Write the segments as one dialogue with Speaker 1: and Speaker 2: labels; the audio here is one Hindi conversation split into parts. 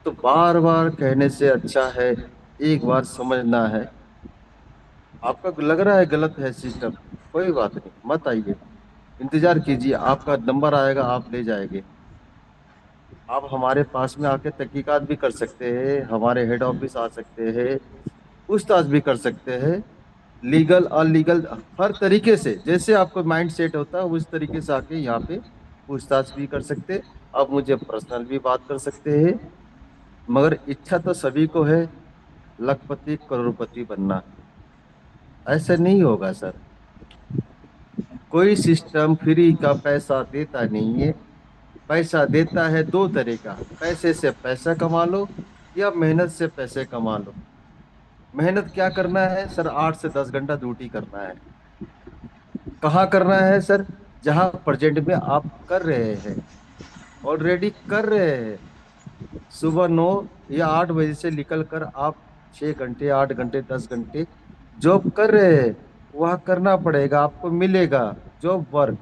Speaker 1: तो बार बार कहने से अच्छा है एक बार समझना है। आपका लग रहा है गलत है सिस्टम, कोई बात नहीं, मत आइए, इंतजार कीजिए, आपका नंबर आएगा, आप ले जाएंगे। आप हमारे पास में आके तहकीकात भी कर सकते हैं, हमारे हेड ऑफिस आ सकते हैं, पूछताछ भी कर सकते हैं, लीगल अनलीगल हर तरीके से जैसे आपको माइंड सेट होता है उस तरीके से आके यहाँ पे पूछताछ भी कर सकते हैं। आप मुझे पर्सनल भी बात कर सकते हैं। मगर इच्छा तो सभी को है लखपति करोड़पति बनना। ऐसे नहीं होगा सर। कोई सिस्टम फ्री का पैसा देता नहीं है। पैसा देता है दो तरह का, पैसे से पैसा कमा लो या मेहनत से पैसे कमा लो। मेहनत क्या करना है सर? 8 से 10 घंटा ड्यूटी करना है। कहाँ करना है सर? जहाँ प्रेजेंट में आप कर रहे हैं, ऑलरेडी कर रहे हैं। सुबह 9 या 8 बजे से निकल कर आप 6 घंटे 8 घंटे 10 घंटे जॉब कर रहे हैं, वह करना पड़ेगा, आपको मिलेगा जॉब वर्क,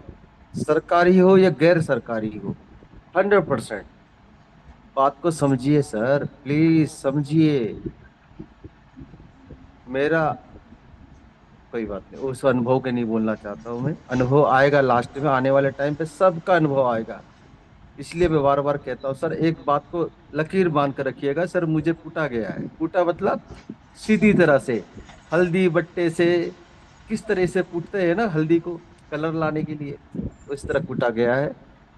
Speaker 1: सरकारी हो या गैर सरकारी हो। 100%। बात को समझिए सर, प्लीज समझिए मेरा। कोई बात नहीं, उस अनुभव के नहीं बोलना चाहता हूँ मैं। अनुभव आएगा लास्ट में, आने वाले टाइम पे सबका अनुभव आएगा। इसलिए मैं बार बार कहता हूँ सर, एक बात को लकीर मान कर रखिएगा सर, मुझे कूटा गया है। कूटा मतलब सीधी तरह से, हल्दी बट्टे से किस तरह से कूटते हैं ना हल्दी को कलर लाने के लिए, उस तरह कूटा गया है।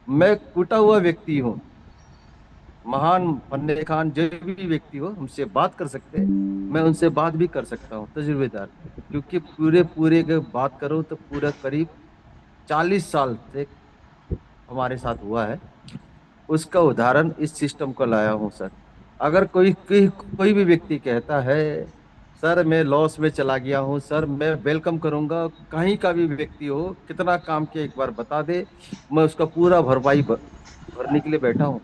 Speaker 1: मैं कूटा हुआ व्यक्ति हूँ। महान फन्ने खान जो भी व्यक्ति हो हमसे बात कर सकते हैं, मैं उनसे बात भी कर सकता हूँ, तजुर्बेदार। क्योंकि पूरे पूरे के बात करूँ तो पूरा करीब 40 साल से हमारे साथ हुआ है। उसका उदाहरण इस सिस्टम को लाया हूँ सर। अगर कोई भी व्यक्ति कहता है सर मैं लॉस में चला गया हूँ, सर मैं वेलकम करूंगा, कहीं का भी व्यक्ति हो, कितना काम किया एक बार बता दे, मैं उसका पूरा भरने के लिए बैठा हूँ।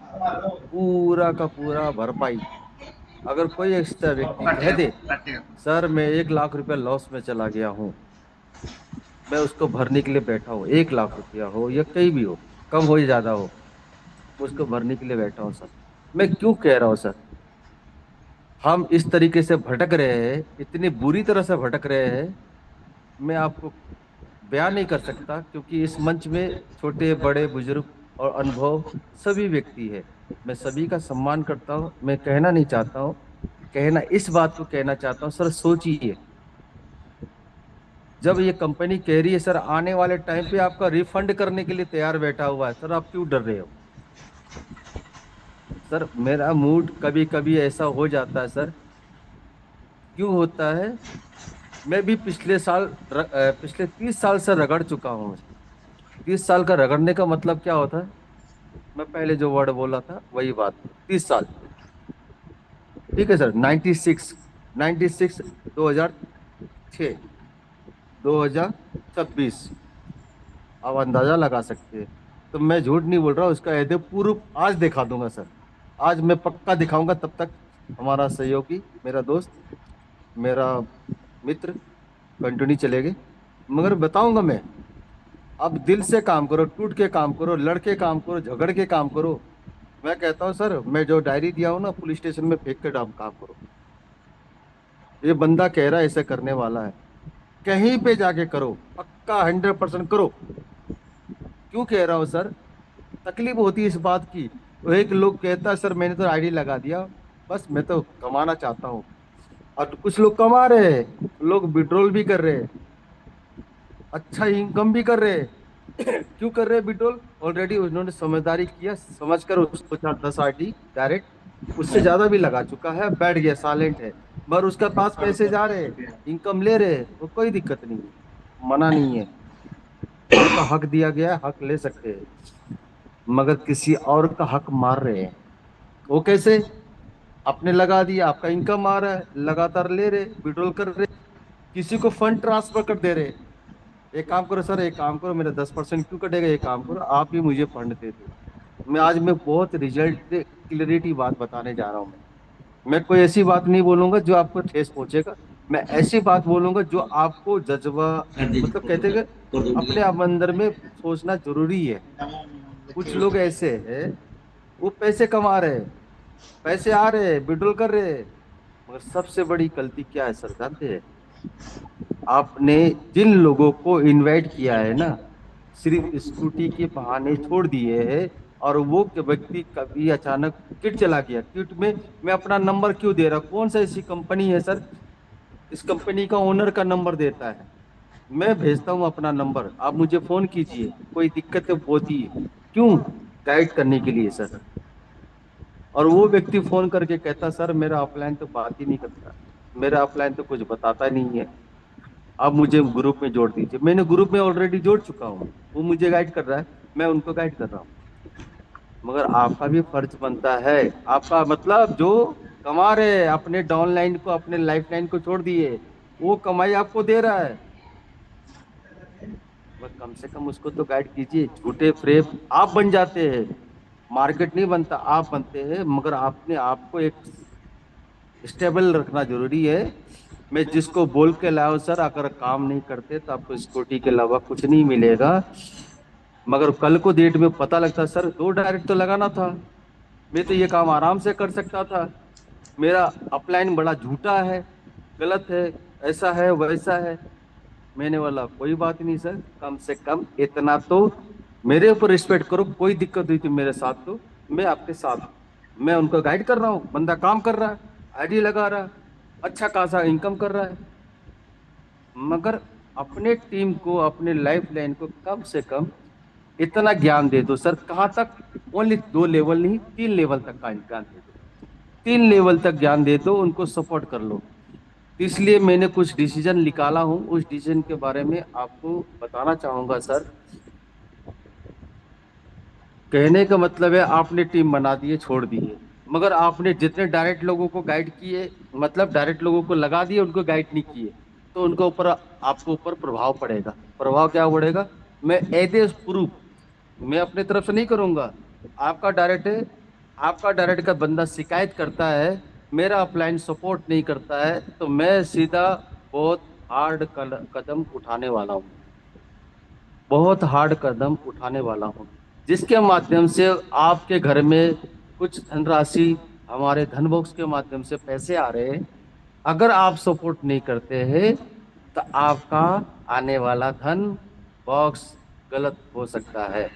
Speaker 1: पूरा का पूरा भरपाई। अगर कोई ऐसा व्यक्ति कह दे सर मैं 1 लाख रुपया लॉस में चला गया हूँ, मैं उसको भरने के लिए बैठा हूँ। 1 लाख रुपया हो या कहीं भी हो, कम हो या ज्यादा हो, उसको भरने के लिए बैठा हूँ सर। मैं क्यों कह रहा हूँ सर? हम इस तरीके से भटक रहे हैं, इतनी बुरी तरह से भटक रहे हैं, मैं आपको बयान नहीं कर सकता। क्योंकि इस मंच में छोटे बड़े बुजुर्ग और अनुभव सभी व्यक्ति है। मैं सभी का सम्मान करता हूँ। मैं कहना नहीं चाहता हूँ, कहना इस बात को कहना चाहता हूँ सर, सोचिए। जब ये कंपनी कह रही है सर आने वाले टाइम पे आपका रिफंड करने के लिए तैयार बैठा हुआ है, सर आप क्यों डर रहे हो? सर मेरा मूड कभी कभी ऐसा हो जाता है सर। क्यों होता है? मैं भी पिछले 30 साल से रगड़ चुका हूँ। 30 साल का रगड़ने का मतलब क्या होता है? मैं पहले जो वर्ड बोला था वही बात, 30 साल। ठीक है सर, 96 2006 2026, आप अंदाजा लगा सकते हैं। तो मैं झूठ नहीं बोल रहा हूँ, उसका यदि प्रूफ आज दिखा दूंगा सर। आज मैं पक्का दिखाऊंगा, तब तक हमारा सहयोगी, मेरा दोस्त, मेरा मित्र कंटिन्यू चलेंगे। मगर बताऊंगा मैं। अब दिल से काम करो, टूट के काम करो, लड़के काम करो, झगड़ के काम करो। मैं कहता हूँ सर, मैं जो डायरी दिया हूँ ना, पुलिस स्टेशन में फेंक के काम करो। ये बंदा कह रहा है ऐसे करने वाला है, कहीं पे जाके करो, पक्का 100% करो। क्यों कह रहा हूँ सर? तकलीफ होती है इस बात की। वो एक लोग कहता है सर मैंने तो आईडी लगा दिया, बस मैं तो कमाना चाहता हूँ। और कुछ लोग कमा रहे हैं, लोग विड्रॉल भी कर रहे हैं, अच्छा इनकम भी कर रहे हैं। क्यों कर रहे हैं विड्रॉल? ऑलरेडी उन्होंने समझदारी किया, समझकर उसको 4 10 आईडी डायरेक्ट उससे ज्यादा भी लगा चुका है, बैठ गया, साइलेंट है। मगर उसके पास पैसे जा रहे हैं, इनकम ले रहे हैं, वो कोई दिक्कत नहीं है, मना नहीं है। उनका हक दिया गया है, हक ले सकते हैं। मगर किसी और का हक मार रहे हैं। वो कैसे? आपने लगा दिया, आपका इनकम आ रहा है, लगातार ले रहे, विड्रॉल कर रहे, किसी को फंड ट्रांसफर कर दे रहे। एक काम करो सर, एक काम करो, मेरा 10% क्यों कटेगा, एक काम करो आप ही मुझे फंड दे दो। मैं बहुत रिजल्ट क्लियरिटी बात बताने जा रहा हूँ। मैं कोई ऐसी बात नहीं बोलूंगा जो आपको ठेस पहुंचेगा। मैं ऐसी बात बोलूंगा जो आपको जज्बा, मतलब कहते हैं कि अपने आप अंदर में सोचना जरूरी है। कुछ लोग ऐसे हैं, वो पैसे कमा रहे हैं, पैसे आ रहे, विड्रॉल कर रहे। मगर सबसे बड़ी गलती क्या है सर, जानते हैं? आपने जिन लोगों को इनवाइट किया है ना, सिर्फ स्कूटी के बहाने छोड़ दिए हैं, और वो व्यक्ति कभी अचानक किट चला गया, किट में मैं अपना नंबर क्यों दे रहा? कौन सा ऐसी कंपनी है सर, इस कंपनी का ओनर का नंबर देता है, मैं भेजता हूँ अपना नंबर, आप मुझे फोन कीजिए, कोई दिक्कत होती है, क्यों? गाइड करने के लिए सर। और वो व्यक्ति फोन करके कहता, सर मेरा ऑफलाइन तो बात ही नहीं करता, मेरा ऑफलाइन तो कुछ बताता नहीं है, आप मुझे ग्रुप में जोड़ दीजिए। मैंने ग्रुप में ऑलरेडी जोड़ चुका हूँ, वो मुझे गाइड कर रहा है, मैं उनको गाइड कर रहा हूँ। मगर आपका भी फर्ज बनता है, आपका मतलब जो कमा रहे हैं, अपने डाउन लाइन को, अपने लाइफ लाइन को छोड़ दिए, वो कमाई आपको दे रहा है, वह कम से कम उसको तो गाइड कीजिए। झूठे फ्रेब आप बन जाते हैं, मार्केट नहीं बनता, आप बनते हैं। मगर आपने आपको एक स्टेबल रखना जरूरी है। मैं जिसको बोल के लाया सर, अगर काम नहीं करते तो आपको स्कूटी के अलावा कुछ नहीं मिलेगा। मगर कल को डेट में पता लगता, सर दो डायरेक्ट तो लगाना था, मैं तो ये काम आराम से कर सकता था, मेरा अपलाइन बड़ा झूठा है, गलत है, ऐसा है वैसा है। मैंने बोला कोई बात नहीं सर, कम से कम इतना तो मेरे ऊपर रिस्पेक्ट करो, कोई दिक्कत हुई तो मेरे साथ दो, मैं आपके साथ हूं। मैं उनको गाइड कर रहा हूँ, बंदा काम कर रहा है, आईडी लगा रहा है, अच्छा खासा इनकम कर रहा है। मगर अपने टीम को, अपने लाइफ लाइन को कम से कम इतना ज्ञान दे दो सर, कहाँ तक? ओनली 2 लेवल नहीं, 3 लेवल तक का ज्ञान दे दो, 3 लेवल तक ज्ञान दे दो, उनको सपोर्ट कर लो। इसलिए मैंने कुछ डिसीजन निकाला हूं, उस डिसीजन के बारे में आपको बताना चाहूंगा सर। कहने का मतलब है, आपने टीम बना दिए, छोड़ दिए, मगर आपने जितने डायरेक्ट लोगों को गाइड किए, मतलब डायरेक्ट लोगों को लगा दिए, उनको गाइड नहीं किए, तो उनके ऊपर, आपको ऊपर प्रभाव पड़ेगा। प्रभाव क्या पड़ेगा? मैं एज ए प्रूफ, मैं अपने तरफ से नहीं करूंगा, आपका डायरेक्ट है, आपका डायरेक्ट का बंदा शिकायत करता है, मेरा अपलाइन सपोर्ट नहीं करता है, तो मैं सीधा बहुत हार्ड कदम उठाने वाला हूँ, बहुत हार्ड कदम उठाने वाला हूँ, जिसके माध्यम से आपके घर में कुछ धनराशि, हमारे धन बॉक्स के माध्यम से पैसे आ रहे हैं। अगर आप सपोर्ट नहीं करते हैं तो आपका आने वाला धन बॉक्स गलत हो सकता है।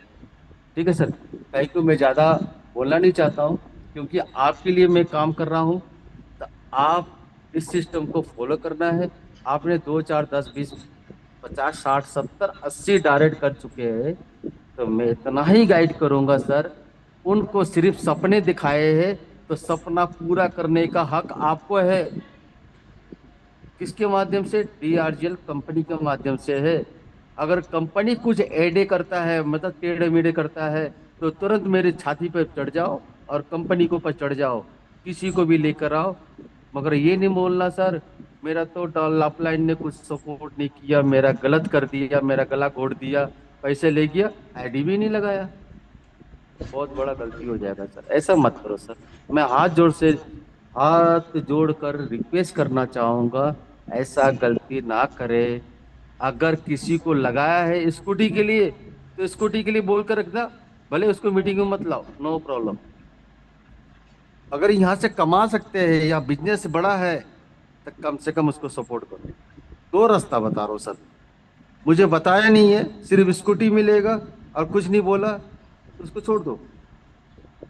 Speaker 1: ठीक है सर, कहीं को मैं ज्यादा बोलना नहीं चाहता हूँ, क्योंकि आपके लिए मैं काम कर रहा हूँ, तो आप इस सिस्टम को फॉलो करना है। आपने 2 4 10 20 50 60 70 80 डायरेक्ट कर चुके हैं, तो मैं इतना ही गाइड करूंगा सर। उनको सिर्फ सपने दिखाए हैं, तो सपना पूरा करने का हक आपको है। किसके माध्यम से? डीआरजीएल कंपनी के माध्यम से है। अगर कंपनी कुछ एडे करता है, मतलब टेढ़े मेढ़े करता है, तो तुरंत मेरे छाती पर चढ़ जाओ और कंपनी के ऊपर चढ़ जाओ, किसी को भी लेकर आओ। मगर ये नहीं बोलना सर, मेरा तो अपलाइन ने कुछ सपोर्ट नहीं किया, मेरा गलत कर दिया, मेरा गला घोट दिया, पैसे ले गया, आईडी भी नहीं लगाया। बहुत बड़ा गलती हो जाएगा सर, ऐसा मत करो सर। मैं हाथ जोड़कर रिक्वेस्ट करना चाहूंगा, ऐसा गलती ना करे। अगर किसी को लगाया है स्कूटी के लिए, तो स्कूटी के लिए बोल कर रखना, भले उसको मीटिंग में मत लाओ, नो प्रॉब्लम। अगर यहाँ से कमा सकते हैं या बिजनेस बड़ा है, तो कम से कम उसको सपोर्ट करो। दो रास्ता बता रहा हूँ सर, मुझे बताया नहीं है, सिर्फ स्कूटी मिलेगा और कुछ नहीं बोला, तो उसको छोड़ दो।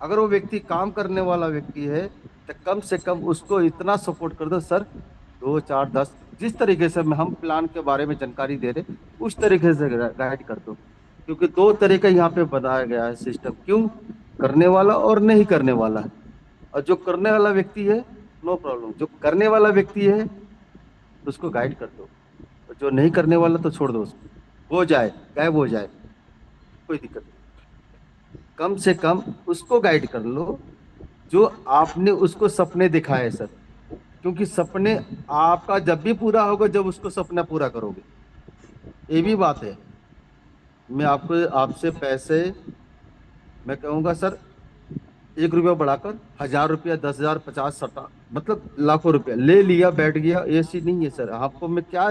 Speaker 1: अगर वो व्यक्ति काम करने वाला व्यक्ति है, तो कम से कम उसको इतना सपोर्ट कर दो सर, 2 4 10, जिस तरीके से हम प्लान के बारे में जानकारी दे रहे, उस तरीके से गाइड कर दो। क्योंकि 2 तरीका यहाँ पे बनाया गया है सिस्टम, क्यों? करने वाला और नहीं करने वाला। और जो करने वाला व्यक्ति है, नो प्रॉब्लम, जो करने वाला व्यक्ति है उसको गाइड कर दो, और जो नहीं करने वाला तो छोड़ दो उसको, हो जाए, गायब हो जाए, कोई दिक्कत नहीं। कम से कम उसको गाइड कर लो जो आपने उसको सपने दिखाए सर। क्योंकि सपने आपका जब भी पूरा होगा, जब उसको सपना पूरा करोगे, ये भी बात है। मैं आपको, आपसे पैसे, मैं कहूंगा सर, 1 रुपया बढ़ाकर 1000 रुपया, 10,000, 50 60, मतलब लाखों रुपया ले लिया, बैठ गया, ये चीज नहीं है सर। आपको मैं क्या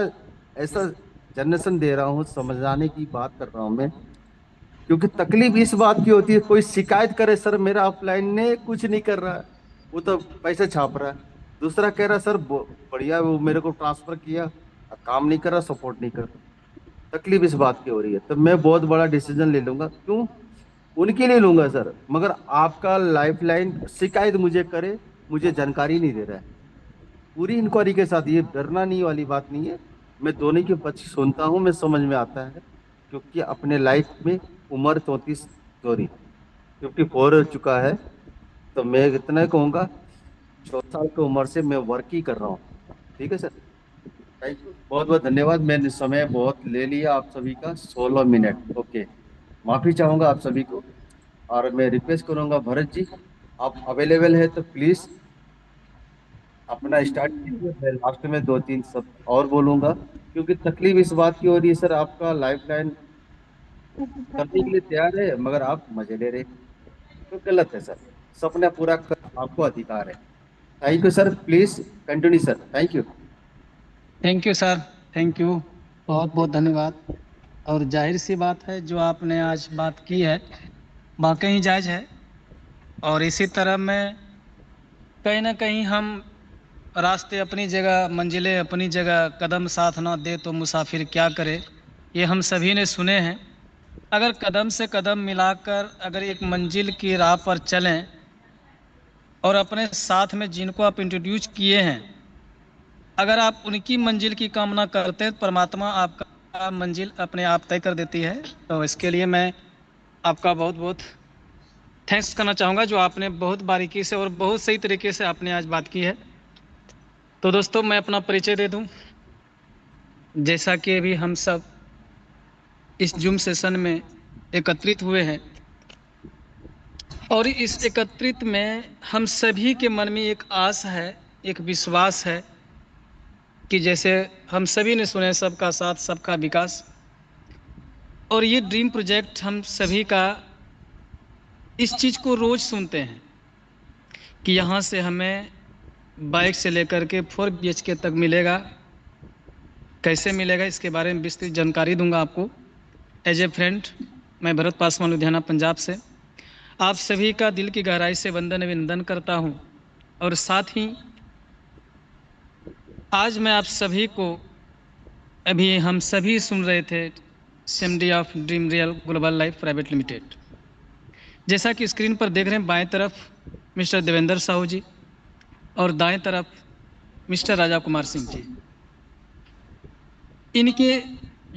Speaker 1: ऐसा जनरेशन दे रहा हूँ, समझाने की बात कर रहा हूँ मैं। क्योंकि तकलीफ इस बात की होती है, कोई शिकायत करे, सर मेरा ऑफलाइन ने कुछ नहीं कर रहा है, वो तो पैसे छाप रहा है। दूसरा कह रहा सर बढ़िया, वो मेरे को ट्रांसफर किया, काम नहीं कर रहा, सपोर्ट नहीं कर रहा। तकलीफ इस बात की हो रही है, तो मैं बहुत बड़ा डिसीजन ले लूंगा। क्यों? उनके लिए लूंगा सर, मगर आपका लाइफलाइन शिकायत मुझे करे, मुझे जानकारी नहीं दे रहा है। पूरी इंक्वायरी के साथ, ये डरना नहीं वाली बात नहीं है। मैं दोनों की पक्ष सुनता हूँ, मैं समझ में आता है। क्योंकि अपने लाइफ में उम्र 34, सॉरी 54 हो चुका है। तो मैं इतना ही कहूंगा, 14 साल की उम्र से मैं वर्क ही कर रहा हूँ। ठीक है सर। थैंक यू, बहुत बहुत धन्यवाद। मैंने समय बहुत ले लिया आप सभी का, 16 मिनट। ओके, माफी चाहूंगा आप सभी को। और मैं रिक्वेस्ट करूंगा भरत जी, आप अवेलेबल है तो प्लीज अपना स्टार्ट कीजिए। मैं लास्ट में दो तीन सब और बोलूंगा, क्योंकि तकलीफ इस बात की हो रही है सर, आपका लाइफ लाइन करने के लिए तैयार है, मगर आप मजे ले रहे हैं। तो गलत है सर। सपना पूरा कर, आपको अधिकार है। Thank you sir, please continue sir, thank you.
Speaker 2: Thank you sir, thank you, बहुत बहुत धन्यवाद। और जाहिर सी बात है जो आपने आज बात की है वाकई ही जायज़ है। और इसी तरह में कहीं ना कहीं हम रास्ते अपनी जगह, मंजिलें अपनी जगह, कदम साथ ना दे तो मुसाफिर क्या करे, ये हम सभी ने सुने हैं। अगर कदम से कदम मिलाकर अगर एक मंजिल की राह पर चलें और अपने साथ में जिनको आप इंट्रोड्यूस किए हैं, अगर आप उनकी मंजिल की कामना करते हैं, परमात्मा आपका मंजिल अपने आप तय कर देती है। तो इसके लिए मैं आपका बहुत बहुत थैंक्स करना चाहूँगा, जो आपने बहुत बारीकी से और बहुत सही तरीके से आपने आज बात की है। तो दोस्तों, मैं अपना परिचय दे दूं। जैसा कि अभी हम सब इस जूम सेशन में एकत्रित हुए हैं, और इस एकत्रित में हम सभी के मन में एक आस है, एक विश्वास है कि जैसे हम सभी ने सुने, सबका साथ सबका विकास। और ये ड्रीम प्रोजेक्ट हम सभी का, इस चीज़ को रोज़ सुनते हैं कि यहाँ से हमें बाइक से लेकर के 4 BHK तक मिलेगा। कैसे मिलेगा, इसके बारे में विस्तृत जानकारी दूंगा आपको। एज ए फ्रेंड, मैं भरत पासवान, लुधियाना, पंजाब से आप सभी का दिल की गहराई से वंदन अभिनंदन करता हूं। और साथ ही आज मैं आप सभी को, अभी हम सभी सुन रहे थे CMD of dream real global life private limited. जैसा कि स्क्रीन पर देख रहे हैं, बाएं तरफ मिस्टर देवेंद्र साहू जी और दाएं तरफ मिस्टर राजा कुमार सिंह जी। इनके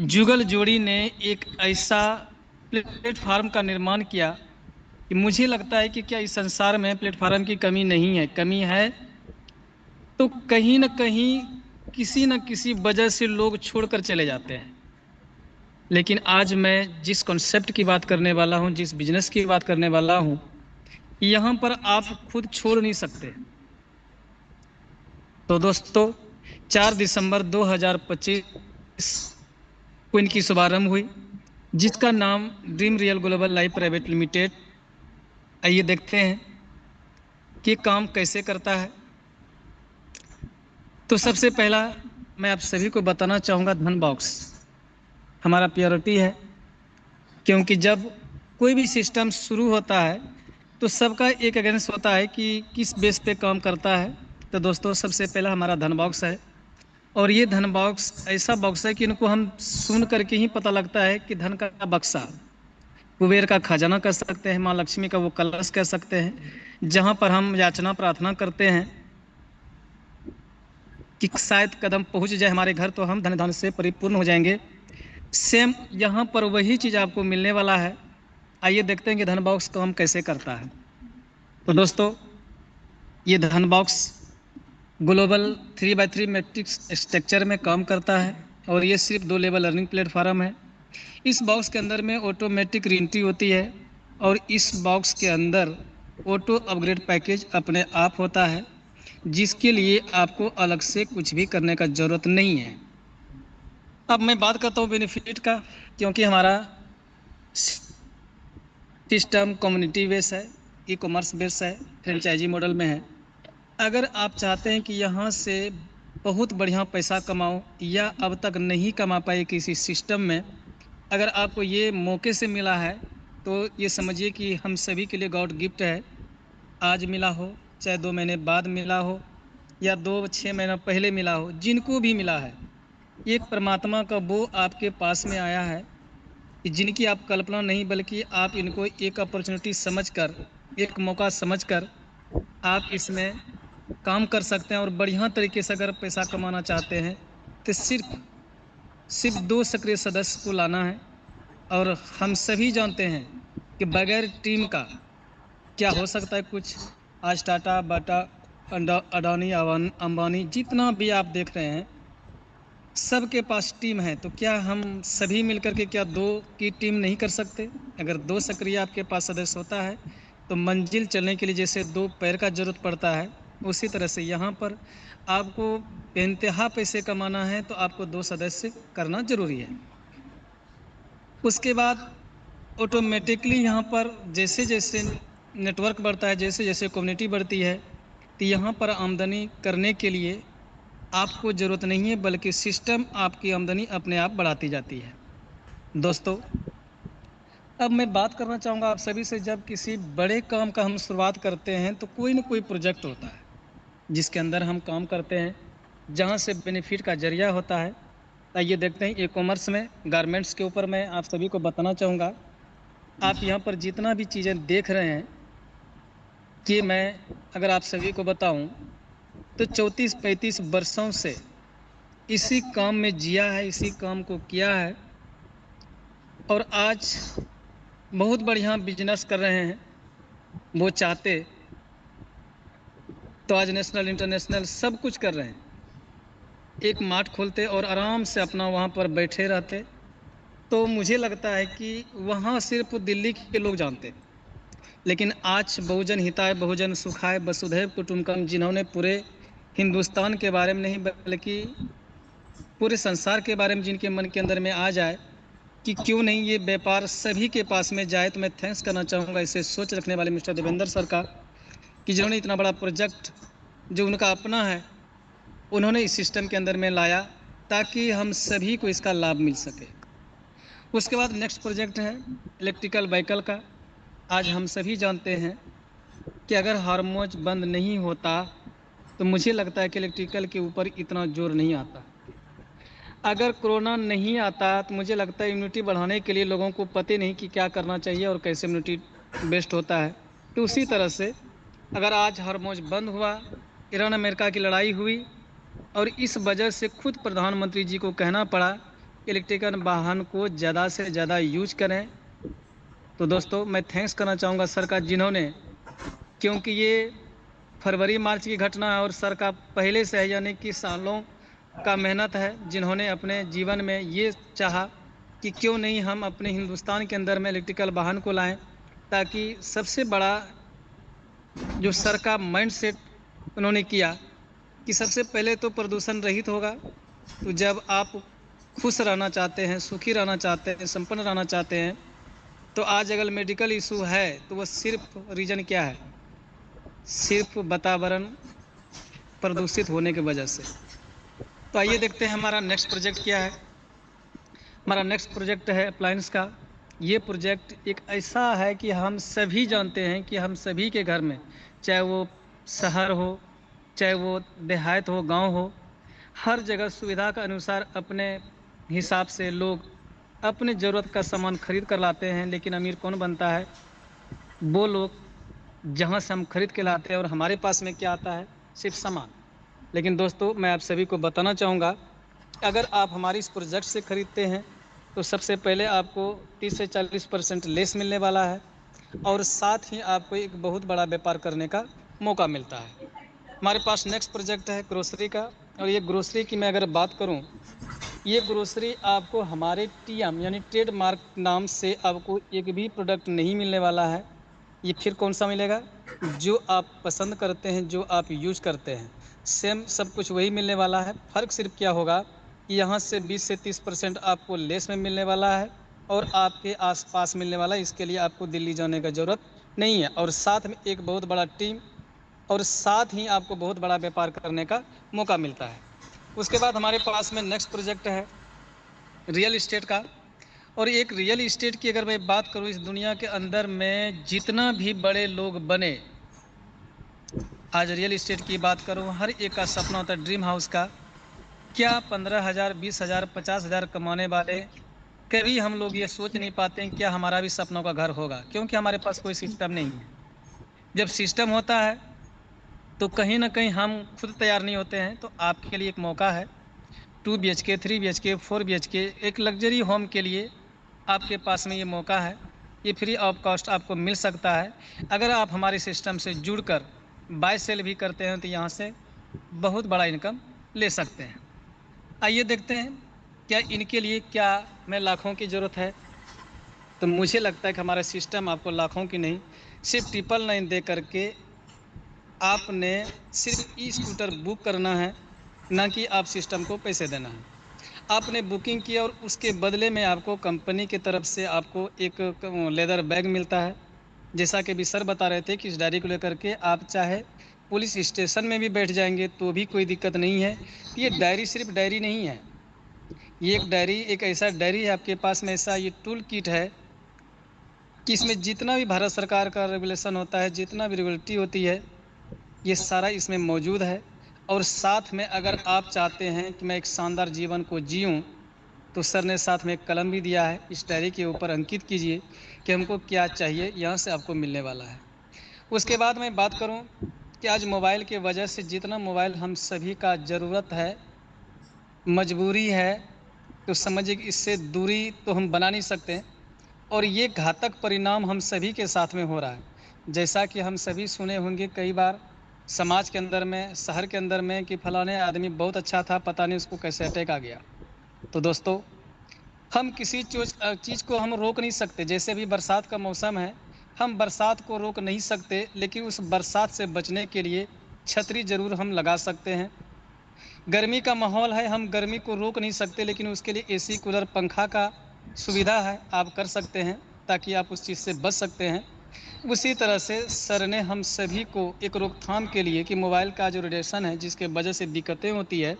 Speaker 2: जुगल जोड़ी ने एक ऐसा प्लेटफार्म का निर्माण किया कि मुझे लगता है कि क्या इस संसार में प्लेटफार्म की कमी नहीं है। कमी है तो कहीं ना कहीं किसी न किसी वजह से लोग छोड़कर चले जाते हैं। लेकिन आज मैं जिस कॉन्सेप्ट की बात करने वाला हूं, जिस बिजनेस की बात करने वाला हूं, यहाँ पर आप खुद छोड़ नहीं सकते। तो दोस्तों, 4 दिसंबर 2025 को इनकी शुभारंभ हुई, जिसका नाम dream real global life private limited. आइए देखते हैं कि काम कैसे करता है। तो सबसे पहला मैं आप सभी को बताना चाहूँगा, धन बॉक्स हमारा प्रायोरिटी है। क्योंकि जब कोई भी सिस्टम शुरू होता है तो सबका एक अगेंस्ट होता है कि किस बेस पे काम करता है। तो दोस्तों, सबसे पहला हमारा धन बॉक्स है। और ये धन बॉक्स ऐसा बॉक्स है कि इनको हम सुन करके ही पता लगता है कि धन का बक्सा, कुबेर का खजाना कह सकते हैं, माँ लक्ष्मी का वो कलश कह सकते हैं, जहाँ पर हम याचना प्रार्थना करते हैं कि शायद कदम पहुँच जाए हमारे घर तो हम धन धन से परिपूर्ण हो जाएंगे। सेम यहाँ पर वही चीज़ आपको मिलने वाला है। आइए देखते हैं कि धन बॉक्स काम कैसे करता है। तो दोस्तों, ये धन box global 3x3 matrix structure में काम करता है। और ये सिर्फ 2 लेवल अर्निंग प्लेटफॉर्म है। इस बॉक्स के अंदर में ऑटोमेटिक रीएंट्री होती है। और इस बॉक्स के अंदर ऑटो अपग्रेड पैकेज अपने आप होता है, जिसके लिए आपको अलग से कुछ भी करने का ज़रूरत नहीं है। अब मैं बात करता हूँ बेनिफिट का, क्योंकि हमारा सिस्टम कम्युनिटी बेस है, ई कॉमर्स बेस है, फ्रेंचाइजी मॉडल में है। अगर आप चाहते हैं कि यहाँ से बहुत बढ़िया पैसा कमाओ या अब तक नहीं कमा पाए किसी सिस्टम में, अगर आपको ये मौके से मिला है तो ये समझिए कि हम सभी के लिए गॉड गिफ्ट है। आज मिला हो चाहे 2 महीने बाद मिला हो या 2-6 महीना पहले मिला हो, जिनको भी मिला है, एक परमात्मा का वो आपके पास में आया है कि जिनकी आप कल्पना नहीं, बल्कि आप इनको एक अपॉर्चुनिटी समझकर, एक मौका समझकर आप इसमें काम कर सकते हैं। और बढ़िया तरीके से अगर पैसा कमाना चाहते हैं तो सिर्फ 2 सक्रिय सदस्य को लाना है। और हम सभी जानते हैं कि बगैर टीम का क्या हो सकता है कुछ। आज टाटा, बाटा, अडानी, अंबानी, जितना भी आप देख रहे हैं, सबके पास टीम है। तो क्या हम सभी मिलकर के क्या 2 की टीम नहीं कर सकते? अगर 2 सक्रिय आपके पास सदस्य होता है तो मंजिल चलने के लिए जैसे 2 पैर का जरूरत पड़ता है, उसी तरह से यहाँ पर आपको बेइंतहा पैसे कमाना है तो आपको 2 सदस्य करना जरूरी है। उसके बाद ऑटोमेटिकली यहाँ पर जैसे जैसे नेटवर्क बढ़ता है, जैसे जैसे कम्युनिटी बढ़ती है, तो यहाँ पर आमदनी करने के लिए आपको ज़रूरत नहीं है, बल्कि सिस्टम आपकी आमदनी अपने आप बढ़ाती जाती है। दोस्तों, अब मैं बात करना चाहूँगा आप सभी से। जब किसी बड़े काम का हम शुरुआत करते हैं तो कोई ना कोई प्रोजेक्ट होता है जिसके अंदर हम काम करते हैं, जहाँ से बेनिफिट का जरिया होता है। आइए देखते हैं, ई कॉमर्स में गारमेंट्स के ऊपर मैं आप सभी को बताना चाहूँगा। आप यहाँ पर जितना भी चीज़ें देख रहे हैं कि मैं अगर आप सभी को बताऊं तो 34-35 वर्षों से इसी काम में जिया है, इसी काम को किया है, और आज बहुत बढ़िया बिजनेस कर रहे हैं। वो चाहते तो आज नेशनल इंटरनेशनल सब कुछ कर रहे हैं। एक मार्ट खोलते और आराम से अपना वहाँ पर बैठे रहते। तो मुझे लगता है कि वहाँ सिर्फ दिल्ली के लोग जानते, लेकिन आज बहुजन हिताय बहुजन सुखाय वसुधैव कुटुंबकम, जिन्होंने पूरे हिंदुस्तान के बारे में नहीं बल्कि पूरे संसार के बारे में जिनके मन के अंदर में आ जाए कि क्यों नहीं ये व्यापार सभी के पास में जाए, तो मैं थैंक्स करना चाहूँगा इसे सोच रखने वाले मिस्टर देवेंद्र सर का, कि जिन्होंने इतना बड़ा प्रोजेक्ट जो उनका अपना है, उन्होंने इस सिस्टम के अंदर में लाया ताकि हम सभी को इसका लाभ मिल सके। उसके बाद नेक्स्ट प्रोजेक्ट है इलेक्ट्रिकल व्हीकल का। आज हम सभी जानते हैं कि अगर हार्मोज बंद नहीं होता तो मुझे लगता है कि इलेक्ट्रिकल के ऊपर इतना जोर नहीं आता। अगर कोरोना नहीं आता तो मुझे लगता है इम्यूनिटी बढ़ाने के लिए लोगों को पता नहीं कि क्या करना चाहिए और कैसे इम्यूनिटी बेस्ट होता है। तो उसी तरह से अगर आज हार्मोज बंद हुआ, ईरान अमेरिका की लड़ाई हुई, और इस वजह से खुद प्रधानमंत्री जी को कहना पड़ा कि इलेक्ट्रिकल वाहन को ज़्यादा से ज़्यादा यूज करें, तो दोस्तों मैं थैंक्स करना चाहूँगा सर का, जिन्होंने, क्योंकि ये फरवरी मार्च की घटना है और सर का पहले से है, यानी कि सालों का मेहनत है, जिन्होंने अपने जीवन में ये चाहा कि क्यों नहीं हम अपने हिंदुस्तान के अंदर में इलेक्ट्रिकल वाहन को लाएं, ताकि सबसे बड़ा जो सर का माइंड सेट उन्होंने किया कि सबसे पहले तो प्रदूषण रहित होगा। तो जब आप खुश रहना चाहते हैं, सुखी रहना चाहते हैं, संपन्न रहना चाहते हैं, तो आज अगर मेडिकल इशू है तो वो सिर्फ रीजन क्या है? सिर्फ वातावरण प्रदूषित होने की वजह से। तो आइए देखते हैं हमारा नेक्स्ट प्रोजेक्ट क्या है। हमारा नेक्स्ट प्रोजेक्ट है अप्लायंस का। ये प्रोजेक्ट एक ऐसा है कि हम सभी जानते हैं कि हम सभी के घर में, चाहे वो शहर हो, चाहे वो देहात हो, गांव हो, हर जगह सुविधा के अनुसार अपने हिसाब से लोग अपने ज़रूरत का सामान खरीद कर लाते हैं। लेकिन अमीर कौन बनता है? वो लोग जहाँ से हम खरीद के लाते हैं, और हमारे पास में क्या आता है? सिर्फ सामान। लेकिन दोस्तों, मैं आप सभी को बताना चाहूँगा, अगर आप हमारी इस प्रोजेक्ट से खरीदते हैं तो सबसे पहले आपको 30 से 40% लेस मिलने वाला है, और साथ ही आपको एक बहुत बड़ा व्यापार करने का मौका मिलता है। हमारे पास नेक्स्ट प्रोजेक्ट है ग्रोसरी का। और ये ग्रोसरी की मैं अगर बात करूं, ये ग्रोसरी आपको हमारे टीएम यानी ट्रेडमार्क नाम से आपको एक भी प्रोडक्ट नहीं मिलने वाला है। ये फिर कौन सा मिलेगा? जो आप पसंद करते हैं, जो आप यूज करते हैं, सेम सब कुछ वही मिलने वाला है। फ़र्क सिर्फ क्या होगा कि यहाँ से 20 से 30% आपको लेस में मिलने वाला है और आपके आसपास मिलने वाला है। इसके लिए आपको दिल्ली जाने का ज़रूरत नहीं है, और साथ में एक बहुत बड़ा टीम, और साथ ही आपको बहुत बड़ा व्यापार करने का मौका मिलता है। उसके बाद हमारे पास में नेक्स्ट प्रोजेक्ट है रियल इस्टेट का। और एक रियल इस्टेट की अगर मैं बात करूं, इस दुनिया के अंदर में जितना भी बड़े लोग बने, आज रियल इस्टेट की बात करूँ, हर एक का सपना होता है ड्रीम हाउस का। क्या 15,000, 20,000, 50,000 कमाने वाले कभी हम लोग ये सोच नहीं पाते हैं क्या हमारा भी सपनों का घर होगा, क्योंकि हमारे पास कोई सिस्टम नहीं है। जब सिस्टम होता है तो कहीं ना कहीं हम खुद तैयार नहीं होते हैं। तो आपके लिए एक मौका है, 2 BHK, 3 BHK, 4 BHK एक लग्जरी होम के लिए आपके पास में ये मौका है। ये फ्री ऑफ कॉस्ट आपको मिल सकता है। अगर आप हमारे सिस्टम से जुड़कर बाय सेल भी करते हैं तो यहाँ से बहुत बड़ा इनकम ले सकते हैं। आइए देखते हैं क्या इनके लिए क्या मैं लाखों की ज़रूरत है। तो मुझे लगता है कि हमारा सिस्टम आपको लाखों की नहीं, सिर्फ 999 दे करके आपने सिर्फ ई स्कूटर बुक करना है, ना कि आप सिस्टम को पैसे देना है। आपने बुकिंग की और उसके बदले में आपको कंपनी की तरफ से आपको एक लेदर बैग मिलता है। जैसा कि अभी सर बता रहे थे कि इस डायरी को लेकर के आप चाहे पुलिस स्टेशन में भी बैठ जाएंगे तो भी कोई दिक्कत नहीं है। ये डायरी सिर्फ डायरी नहीं है, ये एक डायरी, एक ऐसा डायरी है आपके पास में, ऐसा ये टूल किट है कि इसमें जितना भी भारत सरकार का रेगुलेशन होता है, जितना भी रेगुलेटरी होती है, ये सारा इसमें मौजूद है। और साथ में अगर आप चाहते हैं कि मैं एक शानदार जीवन को जीऊँ, तो सर ने साथ में एक कलम भी दिया है, इस डायरी के ऊपर अंकित कीजिए कि हमको क्या चाहिए, यहाँ से आपको मिलने वाला है। उसके बाद मैं बात करूँ कि आज मोबाइल के वजह से जितना मोबाइल हम सभी का ज़रूरत है, मजबूरी है, तो समझिए कि इससे दूरी तो हम बना नहीं सकते। और ये घातक परिणाम हम सभी के साथ में हो रहा है। जैसा कि हम सभी सुने होंगे कई बार समाज के अंदर में, शहर के अंदर में, कि फलाने आदमी बहुत अच्छा था, पता नहीं उसको कैसे अटैक आ गया। तो दोस्तों, हम किसी चीज़ को हम रोक नहीं सकते। जैसे भी बरसात का मौसम है, हम बरसात को रोक नहीं सकते, लेकिन उस बरसात से बचने के लिए छतरी ज़रूर हम लगा सकते हैं। गर्मी का माहौल है, हम गर्मी को रोक नहीं सकते, लेकिन उसके लिए एसी, कूलर, पंखा का सुविधा है, आप कर सकते हैं ताकि आप उस चीज़ से बच सकते हैं। उसी तरह से सर ने हम सभी को एक रोकथाम के लिए कि मोबाइल का जो रेडिएशन है जिसके वजह से दिक्कतें होती है,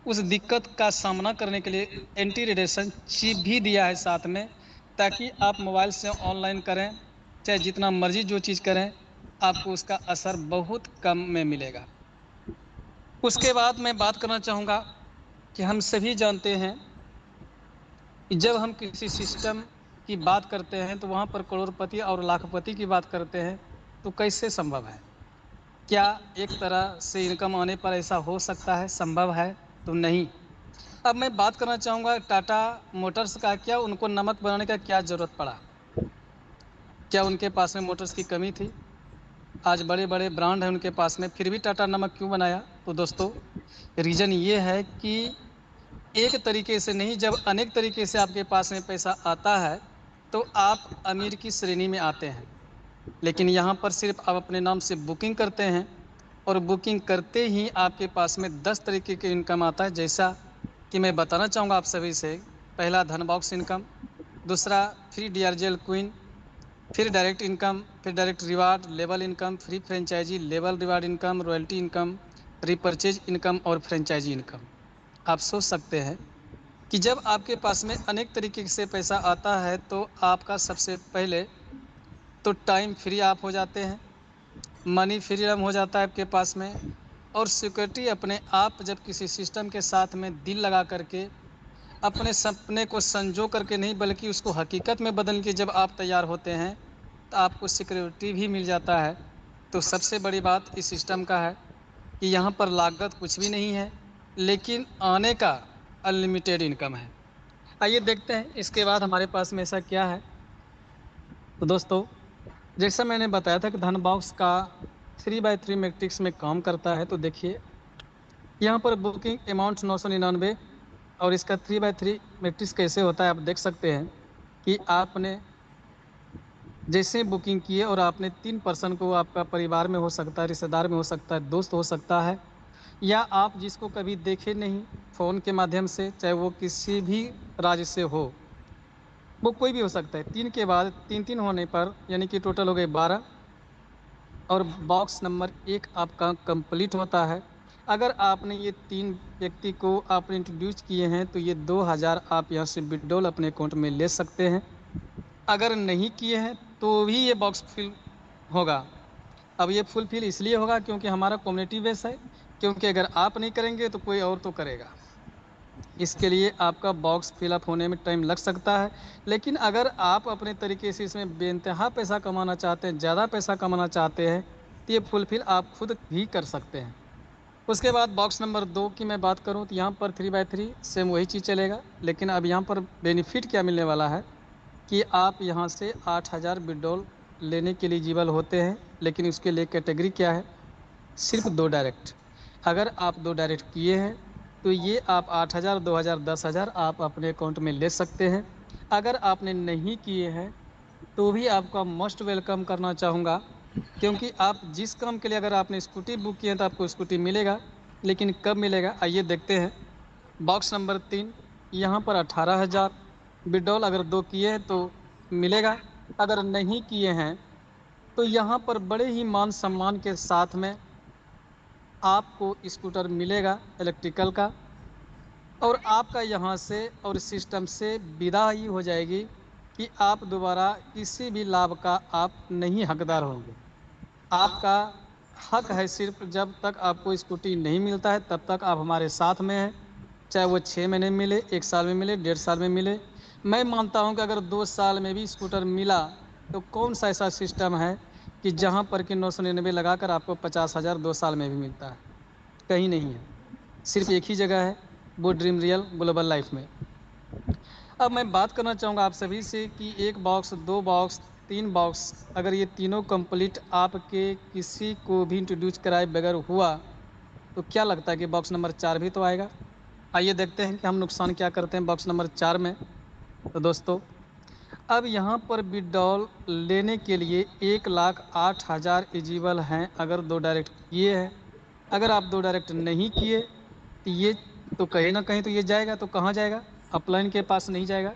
Speaker 2: उस दिक्कत का सामना करने के लिए एंटी रेडिएशन चिप भी दिया है साथ में, ताकि आप मोबाइल से ऑनलाइन करें, चाहे जितना मर्जी जो चीज़ करें, आपको उसका असर बहुत कम में मिलेगा। उसके बाद मैं बात करना चाहूँगा कि हम सभी जानते हैं कि जब हम किसी सिस्टम की बात करते हैं तो वहाँ पर करोड़पति और लाखपति की बात करते हैं, तो कैसे संभव है? क्या एक तरह से इनकम आने पर ऐसा हो सकता है? संभव है? तो नहीं। अब मैं बात करना चाहूँगा टाटा मोटर्स का, क्या उनको नमक बनाने का क्या ज़रूरत पड़ा? क्या उनके पास में मोटर्स की कमी थी? आज बड़े बड़े ब्रांड हैं उनके पास में, फिर भी टाटा नमक क्यों बनाया? तो दोस्तों, रीज़न ये है कि एक तरीके से नहीं, जब अनेक तरीके से आपके पास में पैसा आता है तो आप अमीर की श्रेणी में आते हैं। लेकिन यहाँ पर सिर्फ आप अपने नाम से बुकिंग करते हैं और बुकिंग करते ही आपके पास में 10 तरीके के इनकम आता है। जैसा कि मैं बताना चाहूँगा आप सभी से, पहला धन बॉक्स इनकम, दूसरा फ्री DRGL क्वीन, फिर डायरेक्ट इनकम, फिर direct reward, level income, free franchisee, level reward income, royalty income, repurchase income और फ्रेंचाइजी इनकम। आप सोच सकते हैं कि जब आपके पास में अनेक तरीके से पैसा आता है तो आपका सबसे पहले तो टाइम फ्री आप हो जाते हैं, मनी फ्रीडम हो जाता है आपके पास में, और सिक्योरिटी अपने आप जब किसी सिस्टम के साथ में दिल लगा करके अपने सपने को संजो करके नहीं बल्कि उसको हकीकत में बदल के जब आप तैयार होते हैं तो आपको सिक्योरिटी भी मिल जाता है। तो सबसे बड़ी बात इस सिस्टम का है कि यहाँ पर लागत कुछ भी नहीं है, लेकिन आने का अनलिमिटेड इनकम है। आइए देखते हैं इसके बाद हमारे पास में ऐसा क्या है। तो दोस्तों, जैसा मैंने बताया था कि धन बॉक्स का 3x3 मैट्रिक्स में काम करता है, तो देखिए यहाँ पर बुकिंग अमाउंट 999, और इसका 3x3 मैट्रिक्स कैसे होता है आप देख सकते हैं कि आपने जैसे बुकिंग किए और आपने 3 पर्सन को, आपका परिवार में हो सकता है, रिश्तेदार में हो सकता है, दोस्त हो सकता है, या आप जिसको कभी देखे नहीं फ़ोन के माध्यम से, चाहे वो किसी भी राज्य से हो, वो कोई भी हो सकता है। 3 के बाद 3 3 होने पर यानी कि टोटल हो गए 12, और बॉक्स नंबर 1 आपका कंप्लीट होता है। अगर आपने ये 3 व्यक्ति को आपने इंट्रोड्यूस किए हैं तो ये 2000 आप यहाँ से विड्रॉल अपने अकाउंट में ले सकते हैं। अगर नहीं किए हैं तो भी ये बॉक्स फिल होगा। अब ये फुलफिल इसलिए होगा क्योंकि हमारा कम्युनिटी बेस है, क्योंकि अगर आप नहीं करेंगे तो कोई और तो करेगा। इसके लिए आपका बॉक्स फिलअप होने में टाइम लग सकता है, लेकिन अगर आप अपने तरीके से इसमें बेइंतहा पैसा कमाना चाहते हैं, ज़्यादा पैसा कमाना चाहते हैं, तो ये फुलफिल आप खुद भी कर सकते हैं। उसके बाद बॉक्स नंबर 2 की मैं बात करूं तो यहाँ पर 3x3 सेम वही चीज़ चलेगा, लेकिन अब यहाँ पर बेनिफिट क्या मिलने वाला है कि आप यहाँ से 8,000 विड्रॉल लेने के एलिजिबल होते हैं। लेकिन उसके लिए कैटेगरी क्या है, सिर्फ 2 डायरेक्ट। अगर आप 2 डायरेक्ट किए हैं तो ये आप 8,000, 2,000, 10,000 आप अपने अकाउंट में ले सकते हैं। अगर आपने नहीं किए हैं तो भी आपका मोस्ट वेलकम करना चाहूँगा, क्योंकि आप जिस काम के लिए अगर आपने स्कूटी बुक किया है तो आपको स्कूटी मिलेगा, लेकिन कब मिलेगा आइए देखते हैं। बॉक्स नंबर 3, यहाँ पर 18,000 विड्रॉल अगर 2 किए हैं तो मिलेगा। अगर नहीं किए हैं तो यहाँ पर बड़े ही मान सम्मान के साथ में आपको स्कूटर मिलेगा इलेक्ट्रिकल का, और आपका यहाँ से और सिस्टम से विदा ही हो जाएगी कि आप दोबारा किसी भी लाभ का आप नहीं हकदार होंगे। आपका हक है सिर्फ जब तक आपको स्कूटी नहीं मिलता है तब तक आप हमारे साथ में हैं, चाहे वो 6 महीने में मिले, 1 साल में मिले, 1.5 साल में मिले। मैं मानता हूं कि अगर 2 साल में भी स्कूटर मिला तो कौन सा ऐसा सिस्टम है कि जहां पर कि 999 लगाकर आपको 50,000 2 साल में भी मिलता है। कहीं नहीं है, सिर्फ एक ही जगह है, वो ड्रीम रियल ग्लोबल लाइफ में। अब मैं बात करना चाहूँगा आप सभी से कि 1 बॉक्स, 2 बॉक्स, 3 बॉक्स, अगर ये तीनों कंप्लीट आपके किसी को भी इंट्रोड्यूस कराए बगैर हुआ तो क्या लगता है कि बॉक्स नंबर 4 भी तो आएगा। आइए देखते हैं कि हम नुकसान क्या करते हैं बॉक्स नंबर 4 में। तो दोस्तों, अब यहाँ पर विड्रॉल लेने के लिए 1,08,000 एलिजिबल हैं अगर 2 डायरेक्ट किए हैं। अगर आप 2 डायरेक्ट नहीं किए तो ये तो कहीं ना कहीं तो ये जाएगा, तो कहाँ जाएगा, अपलाइन के पास नहीं जाएगा,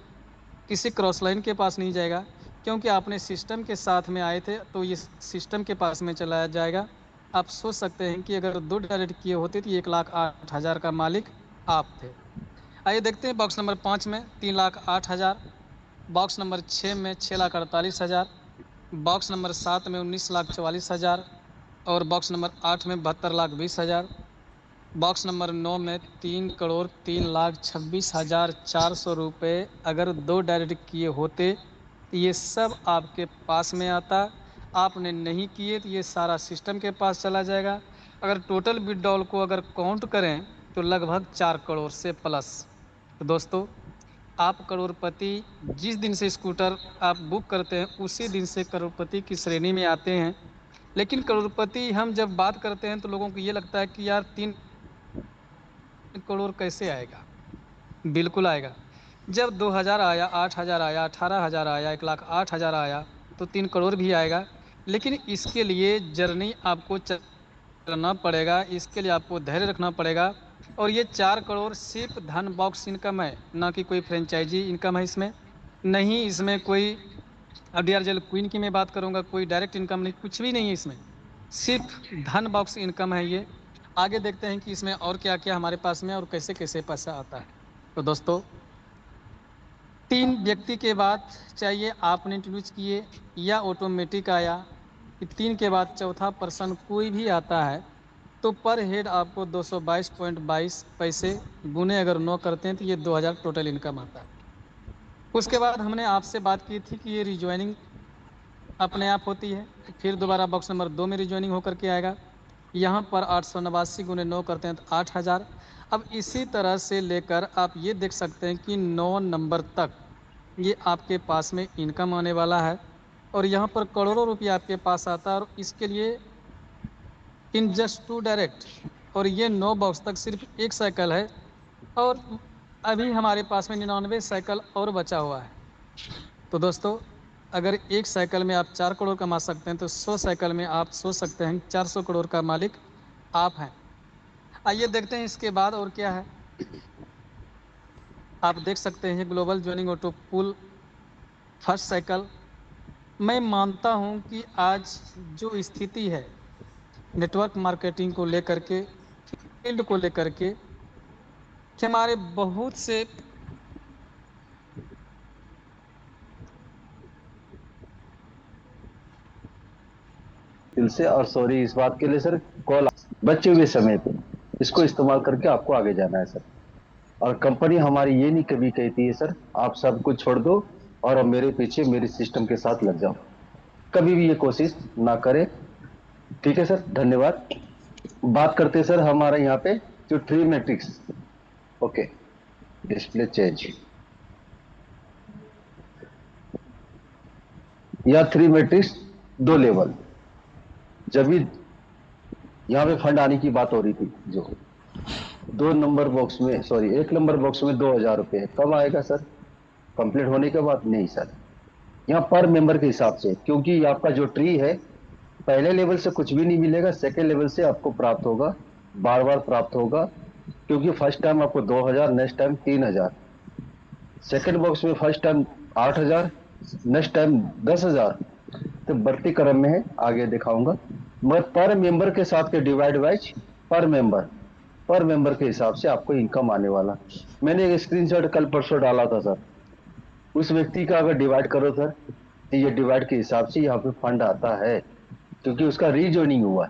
Speaker 2: किसी क्रॉस लाइन के पास नहीं जाएगा, क्योंकि आपने सिस्टम के साथ में आए थे तो ये सिस्टम के पास में चला जाएगा। आप सोच सकते हैं कि अगर 2 डायरेक्ट किए होते तो 1,08,000 का मालिक आप थे। आइए देखते हैं बॉक्स नंबर 5 में 3,08,000, बॉक्स नंबर 6 में 6,48,000, बॉक्स नंबर 7 में 19,44,000, और बॉक्स नंबर 8 में 72,20,000, बॉक्स नंबर 9 में 3,03,26,400 रुपये अगर 2 डायरेक्ट किए होते तो ये सब आपके पास में आता। आपने नहीं किए तो ये सारा सिस्टम के पास चला जाएगा। अगर टोटल विड्रॉल को अगर काउंट करें तो लगभग 4 करोड़ से प्लस। तो दोस्तों, आप करोड़पति जिस दिन से स्कूटर आप बुक करते हैं उसी दिन से करोड़पति की श्रेणी में आते हैं। लेकिन करोड़पति हम जब बात करते हैं तो लोगों को ये लगता है कि यार 3 करोड़ कैसे आएगा। बिल्कुल आएगा। जब 2,000 आया, 8,000 आया, 18,000 आया, 1,08,000 आया तो 3 करोड़ भी आएगा। लेकिन इसके लिए जर्नी आपको चलना पड़ेगा, इसके लिए आपको धैर्य रखना पड़ेगा। और ये 4 करोड़ सिर्फ धन बॉक्स इनकम है, ना कि कोई फ्रेंचाइजी इनकम है इसमें। नहीं इसमें कोई, अब DRGL क्वीन की मैं बात करूंगा, कोई डायरेक्ट इनकम नहीं, कुछ भी नहीं है इसमें, सिर्फ धन बॉक्स इनकम है ये। आगे देखते हैं कि इसमें और क्या क्या हमारे पास में और कैसे कैसे पैसा आता है। तो दोस्तों, 3 व्यक्ति के बाद चाहिए आपने इंट्रोड्यूस किए या ऑटोमेटिक आया, कि 3 के बाद चौथा पर्सन कोई भी आता है तो पर हेड आपको 222.22 पैसे गुने अगर 9 करते हैं तो ये 2,000 टोटल इनकम आता है। उसके बाद हमने आपसे बात की थी कि ये रिज्वाइनिंग अपने आप होती है, फिर दोबारा बॉक्स नंबर 2 में रिज्वाइनिंग होकर के आएगा। यहाँ पर 889 गुने 9 करते हैं तो 8,000। अब इसी तरह से लेकर आप ये देख सकते हैं कि 9 नंबर तक ये आपके पास में इनकम आने वाला है, और यहाँ पर करोड़ों रुपया आपके पास आता है। और इसके लिए इन जस्ट 2 डायरेक्ट, और ये 9 बॉक्स तक सिर्फ एक साइकिल है, और अभी हमारे पास में 99 साइकिल और बचा हुआ है। तो दोस्तों, अगर एक साइकिल में आप 4 करोड़ कमा सकते हैं तो 100 साइकिल में आप सोच सकते हैं 400 करोड़ का मालिक आप हैं। आइए देखते हैं इसके बाद और क्या है। आप देख सकते हैं ग्लोबल जॉइनिंग ऑटो पुल फर्स्ट साइकिल। मैं मानता हूं कि आज जो स्थिति है नेटवर्क मार्केटिंग को लेकर के, फील्ड को लेकर के, कि हमारे बहुत से
Speaker 3: दिल से और सॉरी इस बात के लिए सर। कॉल बचे हुए समय पे इसको इस्तेमाल करके आपको आगे जाना है सर। और कंपनी हमारी ये नहीं कभी कहती है सर आप सब कुछ छोड़ दो और अब मेरे पीछे मेरे सिस्टम के साथ लग जाओ, कभी भी ये कोशिश ना करें। ठीक है सर, धन्यवाद। बात करते हैं सर हमारे यहाँ पे जो three matrix. Okay, display change. या थ्री मैट्रिक्स, दो लेवल। जब भी यहाँ पे फंड आने की बात हो रही थी, जो दो नंबर बॉक्स में सॉरी एक नंबर बॉक्स में 2,000 रुपये है, कब आएगा सर? कंप्लीट होने के बाद? नहीं सर, यहाँ पर मेंबर के हिसाब से, क्योंकि आपका जो ट्री है पहले लेवल से कुछ भी नहीं मिलेगा, सेकेंड लेवल से आपको प्राप्त होगा, बार बार प्राप्त होगा। क्योंकि फर्स्ट टाइम आपको 2,000, नेक्स्ट टाइम 3,000, सेकेंड बॉक्स में फर्स्ट टाइम 8,000, नेक्स्ट टाइम 10,000। तो बढ़ती क्रम में है, आगे दिखाऊंगा। मगर पर मेंबर के साथ के डिवाइड वाइज पर मेंबर, पर मेंबर के हिसाब से आपको इनकम आने वाला। मैंने एक स्क्रीनशॉट कल परसों डाला था सर, उस व्यक्ति का अगर डिवाइड करो सर तो ये डिवाइड के हिसाब से यहाँ पे फंड आता है, क्योंकि उसका रीजॉइनिंग हुआ।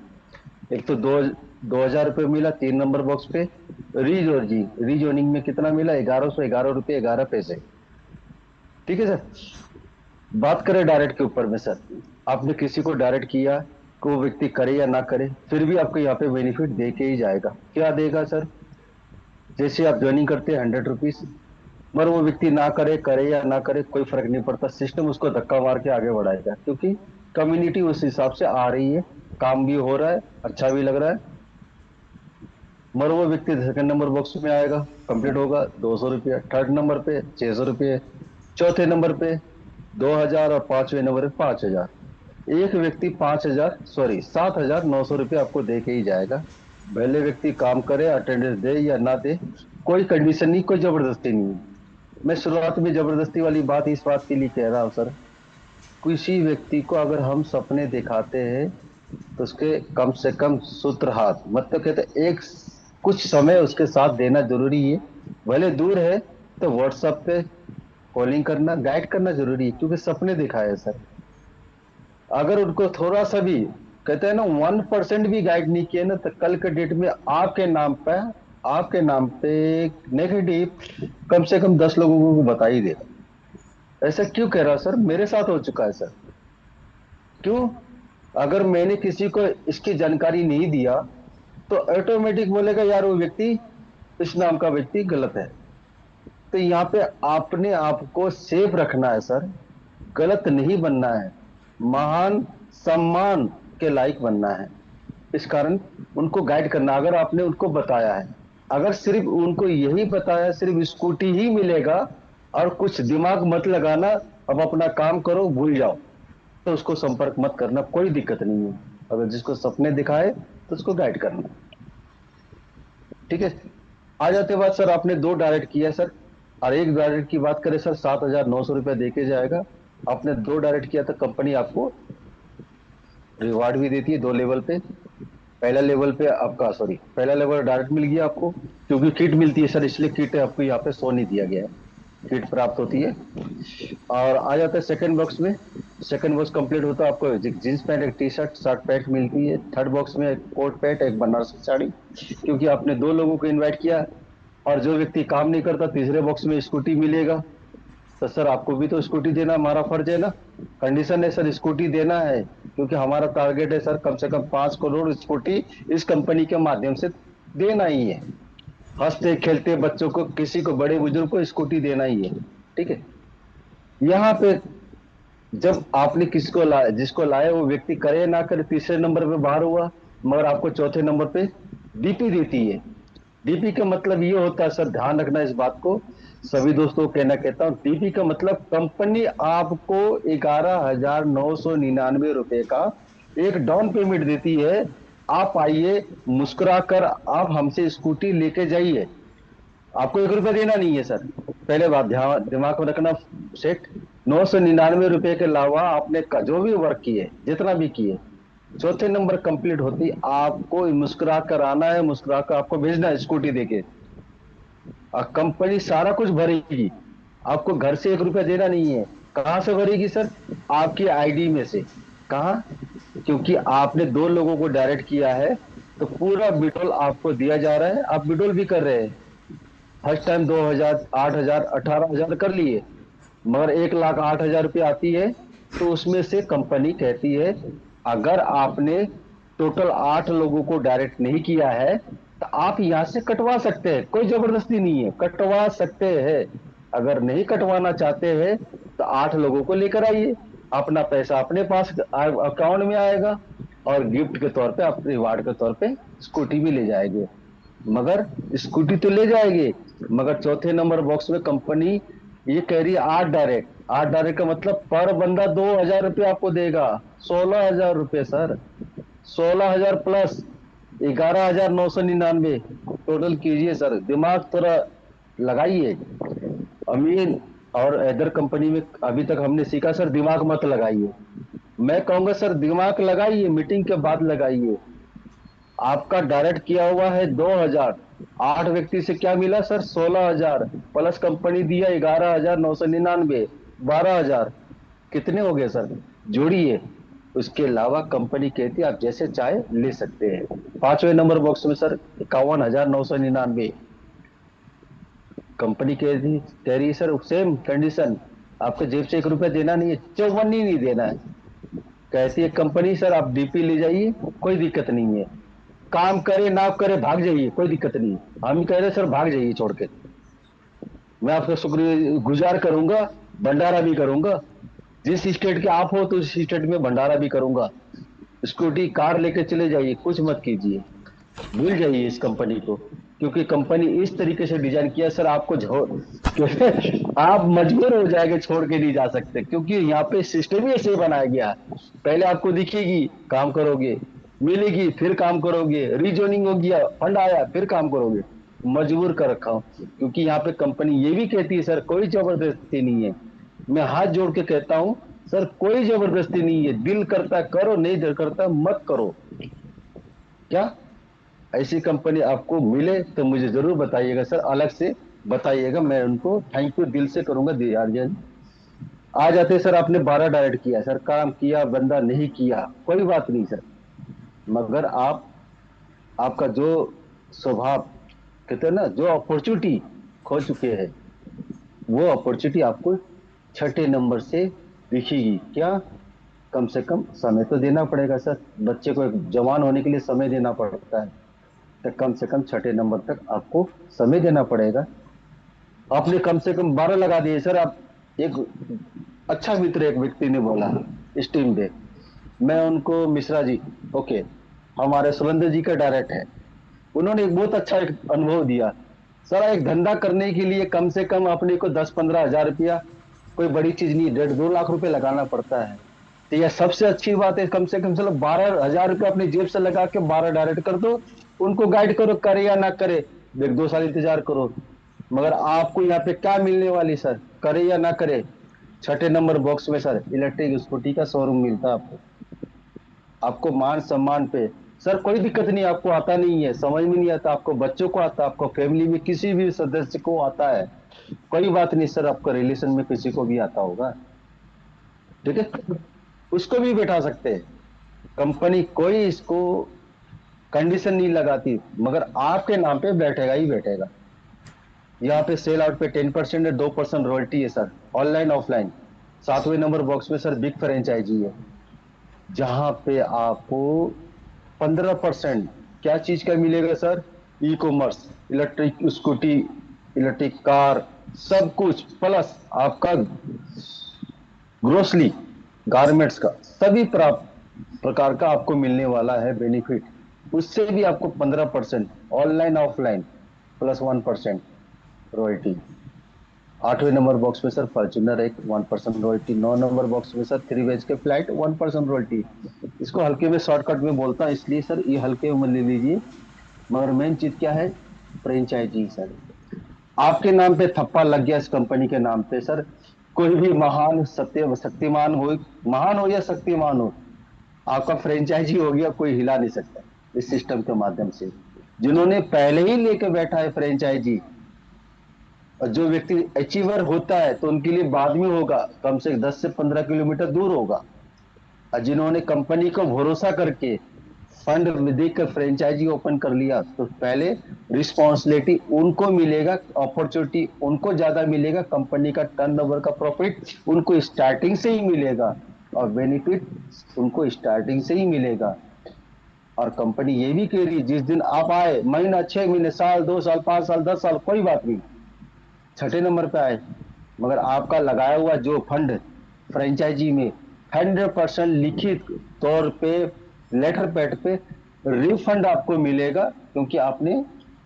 Speaker 3: एक तो 2,000 रुपये मिला 3 नंबर बॉक्स पे, रीजॉइनिंग में कितना मिला? 1,111 रुपये 11 पैसे। ठीक है सर। बात करें डायरेक्ट के ऊपर में सर, आपने किसी को डायरेक्ट किया कि वो व्यक्ति करे या ना करे, फिर भी आपको यहाँ पे बेनिफिट दे के ही जाएगा। क्या देगा सर? जैसे आप ज्वाइनिंग करते हैं 100 रुपीज, मगर वो व्यक्ति ना करे, करे या ना करे कोई फर्क नहीं पड़ता, सिस्टम उसको धक्का मार के आगे बढ़ाएगा, क्योंकि कम्युनिटी उस हिसाब से आ रही है, काम भी हो रहा है, अच्छा भी लग रहा है। मगर वो व्यक्ति सेकंड नंबर बॉक्स में आएगा, कंप्लीट होगा 200 रुपया, थर्ड नंबर पे 600 रुपये, चौथे नंबर पे 2,000 और पांचवें नंबर पे 5,000। एक व्यक्ति 7,900 रुपये आपको दे के ही जाएगा। पहले व्यक्ति काम करे, अटेंडेंस दे या ना दे, कोई कंडीशन नहीं, कोई जबरदस्ती नहीं है। मैं शुरुआत में जबरदस्ती वाली बात इस बात के लिए कह रहा हूं सर, किसी व्यक्ति को अगर हम सपने दिखाते हैं तो उसके कम से कम सूत्रहात, मतलब कहते हैं एक कुछ समय उसके साथ देना जरूरी है। भले दूर है तो व्हाट्सएप पे कॉलिंग करना, गाइड करना जरूरी है, क्योंकि सपने दिखाए सर। अगर उनको थोड़ा सा भी, कहते हैं ना, 1% भी गाइड नहीं किए ना, तो कल के डेट में आपके नाम पे नेगेटिव कम से कम 10 लोगों को बता ही देगा। ऐसा क्यों कह रहा सर? मेरे साथ हो चुका है सर। क्यों? अगर मैंने किसी को इसकी जानकारी नहीं दिया तो ऑटोमेटिक बोलेगा यार वो व्यक्ति, इस नाम का व्यक्ति गलत है। तो यहाँ पे आपने आपको सेफ रखना है सर, गलत नहीं बनना है, महान सम्मान के लायक बनना है। इस कारण उनको गाइड करना, अगर आपने उनको बताया है, अगर सिर्फ उनको यही बताया सिर्फ स्कूटी ही मिलेगा और कुछ दिमाग मत लगाना, अब अपना काम करो भूल जाओ, तो उसको संपर्क मत करना, कोई दिक्कत नहीं है। अगर जिसको सपने दिखाए तो उसको गाइड करना। ठीक है। आ जाते बात सर, आपने दो डायरेक्ट किया सर, और एक डायरेक्ट की बात करें सर 7,900 रुपया देके जाएगा। आपने दो डायरेक्ट किया तो कंपनी आपको रिवार्ड भी देती है 2 लेवल पे। पहला लेवल डायरेक्ट मिल गया आपको, क्योंकि किट मिलती है सर, इसलिए किट आपको यहाँ पे शो नहीं दिया गया है, किट प्राप्त होती है। और आ जाता है सेकंड बॉक्स में। सेकंड बॉक्स कंप्लीट होता है, आपको जींस पैंट, एक टी शर्ट, शर्ट पैंट मिलती है। थर्ड बॉक्स में एक कोट पैंट, एक बनारसी साड़ी, क्योंकि आपने दो लोगों को इनवाइट किया। और जो व्यक्ति काम नहीं करता, तीसरे बॉक्स में स्कूटी मिलेगा। तो सर आपको भी तो स्कूटी देना हमारा फर्ज है ना, कंडीशन है सर, स्कूटी देना है, क्योंकि हमारा टारगेट है सर कम से कम 5 करोड़ स्कूटी इस कंपनी के माध्यम से देना ही है। हंसते खेलते बच्चों को, किसी को, बड़े बुजुर्ग को स्कूटी देना ही है। ठीक है। यहाँ पे जब आपने किसको लाया, जिसको लाया वो व्यक्ति करे ना करे, तीसरे नंबर पे बाहर हुआ, मगर आपको चौथे नंबर पे डीपी देती है। डीपी का मतलब ये होता है सर, ध्यान रखना इस बात को, सभी दोस्तों को कहना कहता हूँ, डीपी का मतलब कंपनी आपको 11,999 रुपए का एक डाउन पेमेंट देती है। आप आइए, मुस्कुराकर आप हमसे स्कूटी लेके जाइए, आपको 1 रुपया देना नहीं है सर। पहले बात ध्यान दिमाग में रखना सेठ। 999 रुपए के अलावा आपने जो भी वर्क किए, जितना भी किए, चौथे नंबर कंप्लीट होती आपको मुस्कुरा कर आना है, मुस्कुरा कर आपको भेजना है स्कूटी देके। और कंपनी सारा कुछ भरेगी, आपको घर से 1 रुपया देना नहीं है। कहां से भरेगी सर? आपकी आईडी में से। कहा? क्योंकि आपने दो लोगों को डायरेक्ट किया है, तो पूरा विड्रॉल आपको दिया जा रहा है, आप विड्रॉल भी कर रहे हैं। फर्स्ट टाइम 2,000, 8,000, 18,000 कर लिए, मगर 1,08,000 रुपये आती है, तो उसमें से कंपनी कहती है अगर आपने टोटल 8 लोगों को डायरेक्ट नहीं किया है तो आप यहां से कटवा सकते हैं, कोई जबरदस्ती नहीं है, कटवा सकते हैं। अगर नहीं कटवाना चाहते हैं तो 8 लोगों को लेकर आइए, अपना पैसा अपने पास अकाउंट में आएगा, और गिफ्ट के तौर पे, आप रिवार्ड के तौर पे स्कूटी भी ले जाएंगे। मगर स्कूटी तो ले जाएंगे, मगर चौथे नंबर बॉक्स में कंपनी ये कह रही है 8 डायरेक्ट। 8 डायरेक्ट का मतलब पर बंदा 2,000 रुपये आपको देगा, 16,000 रुपये सर। 16,000 प्लस 11,999 टोटल कीजिए सर, दिमाग थोड़ा लगाइए। अमीन और अदर कंपनी में अभी तक हमने सीखा सर, दिमाग मत लगाइए। मैं कहूंगा सर दिमाग लगाइए, मीटिंग के बाद लगाइए। आपका डायरेक्ट किया हुआ है 2,000, 8 व्यक्ति से क्या मिला सर? 16,000 प्लस कंपनी दिया 11,999, 12,000, कितने हो गए सर? जोड़िए। उसके अलावा कंपनी कहती है आप जैसे चाहे ले सकते हैं। 5वें नंबर बॉक्स में सर 51,999, कंपनी कह रही है सर सेम कंडीशन, आपके जेब से 1 रुपया देना नहीं है, 54 ही नहीं देना है। कहती है कंपनी सर आप डीपी ले जाइए, कोई दिक्कत नहीं है, काम करे ना करे भाग जाइए, कोई दिक्कत नहीं है। हम कह रहे सर भाग जाइए छोड़ के, मैं आपका शुक्रगुजार करूंगा, भंडारा भी करूंगा। जिस स्टेट के आप हो तो उस स्टेट में भंडारा भी करूंगा। स्कूटी कार लेके चले जाइए, कुछ मत कीजिए, भूल जाइए इस कंपनी को, क्योंकि कंपनी इस तरीके से डिजाइन किया सर, आपको आप मजबूर हो जाएंगे, छोड़ के नहीं जा सकते, क्योंकि यहाँ पे सिस्टम ही ऐसे बनाया गया है। पहले आपको दिखेगी, काम करोगे, मिलेगी, फिर काम करोगे, रीजोनिंग हो गया, फंड आया, फिर काम करोगे। मजबूर कर रखा हूं, क्योंकि यहाँ पे कंपनी ये भी कहती है सर कोई जबरदस्ती नहीं है। मैं हाथ जोड़ के कहता हूं सर, कोई जबरदस्ती नहीं है, दिल करता करो, नहीं दिल करता मत करो। क्या ऐसी कंपनी आपको मिले तो मुझे जरूर बताइएगा सर, अलग से बताइएगा, मैं उनको थैंक यू दिल से करूंगा यार। आ जाते सर, आपने 12 डायरेक्ट किया सर, काम किया, बंदा नहीं किया, कोई बात नहीं सर, मगर आपका जो स्वभाव, कहते हैं ना, जो अपॉर्चुनिटी खो चुके हैं, वो अपॉर्चुनिटी आपको छठे नंबर से दिखेगी। क्या? कम से कम समय तो देना पड़ेगा सर, बच्चे को एक जवान होने के लिए समय देना पड़ता है, तो कम से कम छठे नंबर तक आपको समय देना पड़ेगा। आपने कम से कम 12 लगा दिए सर। आप एक अच्छा मित्र, एक व्यक्ति ने बोला इस टीम पे, मैं उनको मिश्रा जी, ओके, हमारे सुरेंद्र जी का डायरेक्ट है, उन्होंने एक बहुत अच्छा एक अनुभव दिया सर। एक धंधा करने के लिए कम से कम अपने को 10-15 हज़ार रुपया, कोई बड़ी चीज नहीं, 1.5-2 लाख रुपए लगाना पड़ता है। तो यह सबसे अच्छी बात है, कम से कम चलो 12,000 रुपये अपनी जेब से लगा के 12 डायरेक्ट कर दो, उनको गाइड करो, करे या ना करे, 1-2 साल इंतजार करो। मगर आपको यहाँ पे क्या मिलने वाली सर, करे या ना करे? छठे नंबर बॉक्स में सर इलेक्ट्रिक स्कूटी का शोरूम मिलता है आपको, आपको मान सम्मान पे सर, कोई दिक्कत नहीं, आपको आता नहीं है, समझ में नहीं आता, आपको बच्चों को आता, आपको फैमिली में किसी भी सदस्य को आता है, कोई बात नहीं सर, आपको रिलेशन में किसी को भी आता होगा, ठीक है, उसको भी बैठा सकते हैं। कंपनी कोई इसको कंडीशन नहीं लगाती, मगर आपके नाम पे बैठेगा ही बैठेगा। यहाँ पे सेल आउट पे 10% है, 2% रॉयल्टी है सर, ऑनलाइन ऑफलाइन। 7वें नंबर बॉक्स में सर बिग फ्रेंचाइजी है, जहां पे आपको 15% क्या चीज का मिलेगा sir? E commerce, electric scooty, electric car, सब कुछ, प्लस आपका ग्रोसली, गारमेंट्स का सभी प्रकार का आपको मिलने वाला है बेनिफिट। उससे भी आपको 15% ऑनलाइन ऑफलाइन प्लस 1% रॉयल्टी। 8वें नंबर बॉक्स में सर फॉर्च्यूनर एक 1% रॉयल्टी। 9 नंबर बॉक्स में सर 3 वेज के फ्लाइट 1% रॉयल्टी। इसको हल्के में शॉर्टकट में बोलता हूं, इसलिए सर ये हल्के में ले लीजिए, मगर मेन चीज क्या है? फ्रेंचाइजी सर, आपके नाम पे थप्पा लग गया इस कंपनी के नाम पे सर, कोई भी महान सत्य शक्तिमान हो, महान हो या शक्तिमान हो, आपका फ्रेंचाइजी हो गया, कोई हिला नहीं सकता इस सिस्टम के माध्यम से। जिन्होंने पहले ही लेके बैठा है फ्रेंचाइजी, और जो व्यक्ति अचीवर होता है तो उनके लिए बाद में होगा, कम से 10 से 15 किलोमीटर दूर होगा, जिन्होंने कंपनी को भरोसा करके फंड देकर फ्रेंचाइजी ओपन कर लिया, तो पहले रिस्पॉन्सिबिलिटी उनको मिलेगा, अपॉर्चुनिटी उनको ज्यादा मिलेगा, कंपनी का टर्नओवर का प्रॉफिट उनको स्टार्टिंग से ही मिलेगा, और बेनिफिट उनको स्टार्टिंग से ही मिलेगा। और कंपनी ये भी कह रही है, जिस दिन आप आए, महीना, 6 महीने, साल, 2 साल, 5 साल, 10 साल, कोई बात नहीं, छठे नंबर पे आए, मगर आपका लगाया हुआ जो फंड फ्रेंचाइजी में 100% लिखित तौर पे, लेटर पैड पे रिफंड आपको मिलेगा, क्योंकि आपने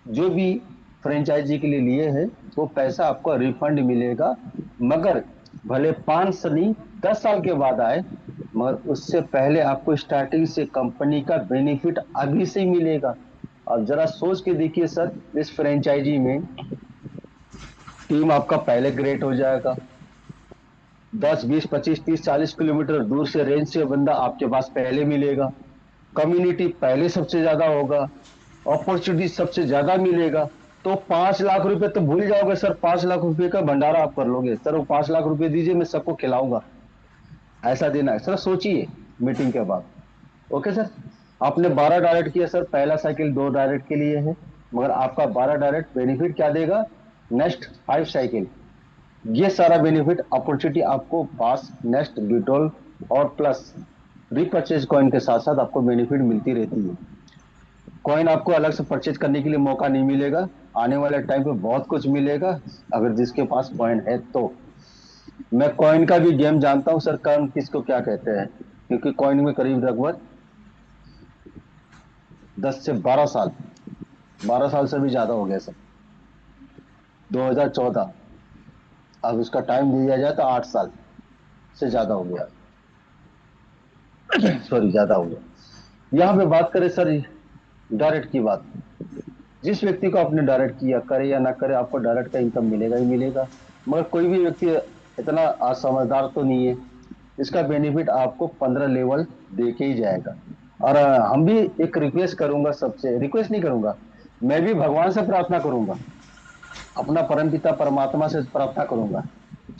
Speaker 3: जो भी फ्रेंचाइजी के लिए लिए है वो पैसा आपको रिफंड मिलेगा। मगर भले 5 साल नहीं, 10 साल के बाद आए, मगर उससे पहले आपको स्टार्टिंग से कंपनी का बेनिफिट अभी से ही मिलेगा। अब जरा सोच के देखिए सर, इस फ्रेंचाइजी में टीम आपका पहले ग्रेट हो जाएगा, 10, 20, 25, 30, 40 किलोमीटर दूर से रेंज से बंदा आपके पास पहले मिलेगा, कम्युनिटी पहले सबसे ज्यादा होगा, अपॉर्चुनिटी सबसे ज्यादा मिलेगा। तो 5 लाख रुपए तो भूल जाओगे सर, 5 लाख रुपए का भंडारा आप कर लोगे सर, वो 5 लाख रुपए दीजिए, मैं सबको खिलाऊंगा, ऐसा देना है सर, सोचिए मीटिंग के बाद। ओके सर, आपने 12 डायरेक्ट किया सर, पहला साइकिल 2 डायरेक्ट के लिए है, मगर आपका 12 डायरेक्ट बेनिफिट क्या देगा, नेक्स्ट 5 साइकिल, ये सारा बेनिफिट अपॉर्चुनिटी आपको पास, नेक्स्ट, डिटोल और प्लस रिपर्चेज कॉइन के साथ साथ आपको बेनिफिट मिलती रहती है। कॉइन आपको अलग से परचेज करने के लिए मौका नहीं मिलेगा, आने वाले टाइम पे बहुत कुछ मिलेगा, अगर जिसके पास कॉइन है तो। मैं कॉइन का भी गेम जानता हूं सर, कौन किसको क्या कहते हैं, क्योंकि कॉइन में करीब लगभग 10 से 12 साल, 12 साल से भी ज्यादा हो गया सर, 2014, अब उसका टाइम दिया जाए तो 8 साल से ज्यादा हो गया, सॉरी ज्यादा हो गया। यहाँ पे बात करें सर डायरेक्ट की बात, जिस व्यक्ति को आपने डायरेक्ट किया, करे या ना करे, आपको डायरेक्ट का इनकम मिलेगा ही मिलेगा। मगर कोई भी व्यक्ति इतना असमझदार तो नहीं है, इसका बेनिफिट आपको 15 लेवल दे के ही जाएगा। और हम भी एक रिक्वेस्ट करूंगा, सबसे रिक्वेस्ट नहीं करूंगा, मैं भी भगवान से प्रार्थना करूंगा, अपना परमपिता परमात्मा से प्रार्थना करूंगा,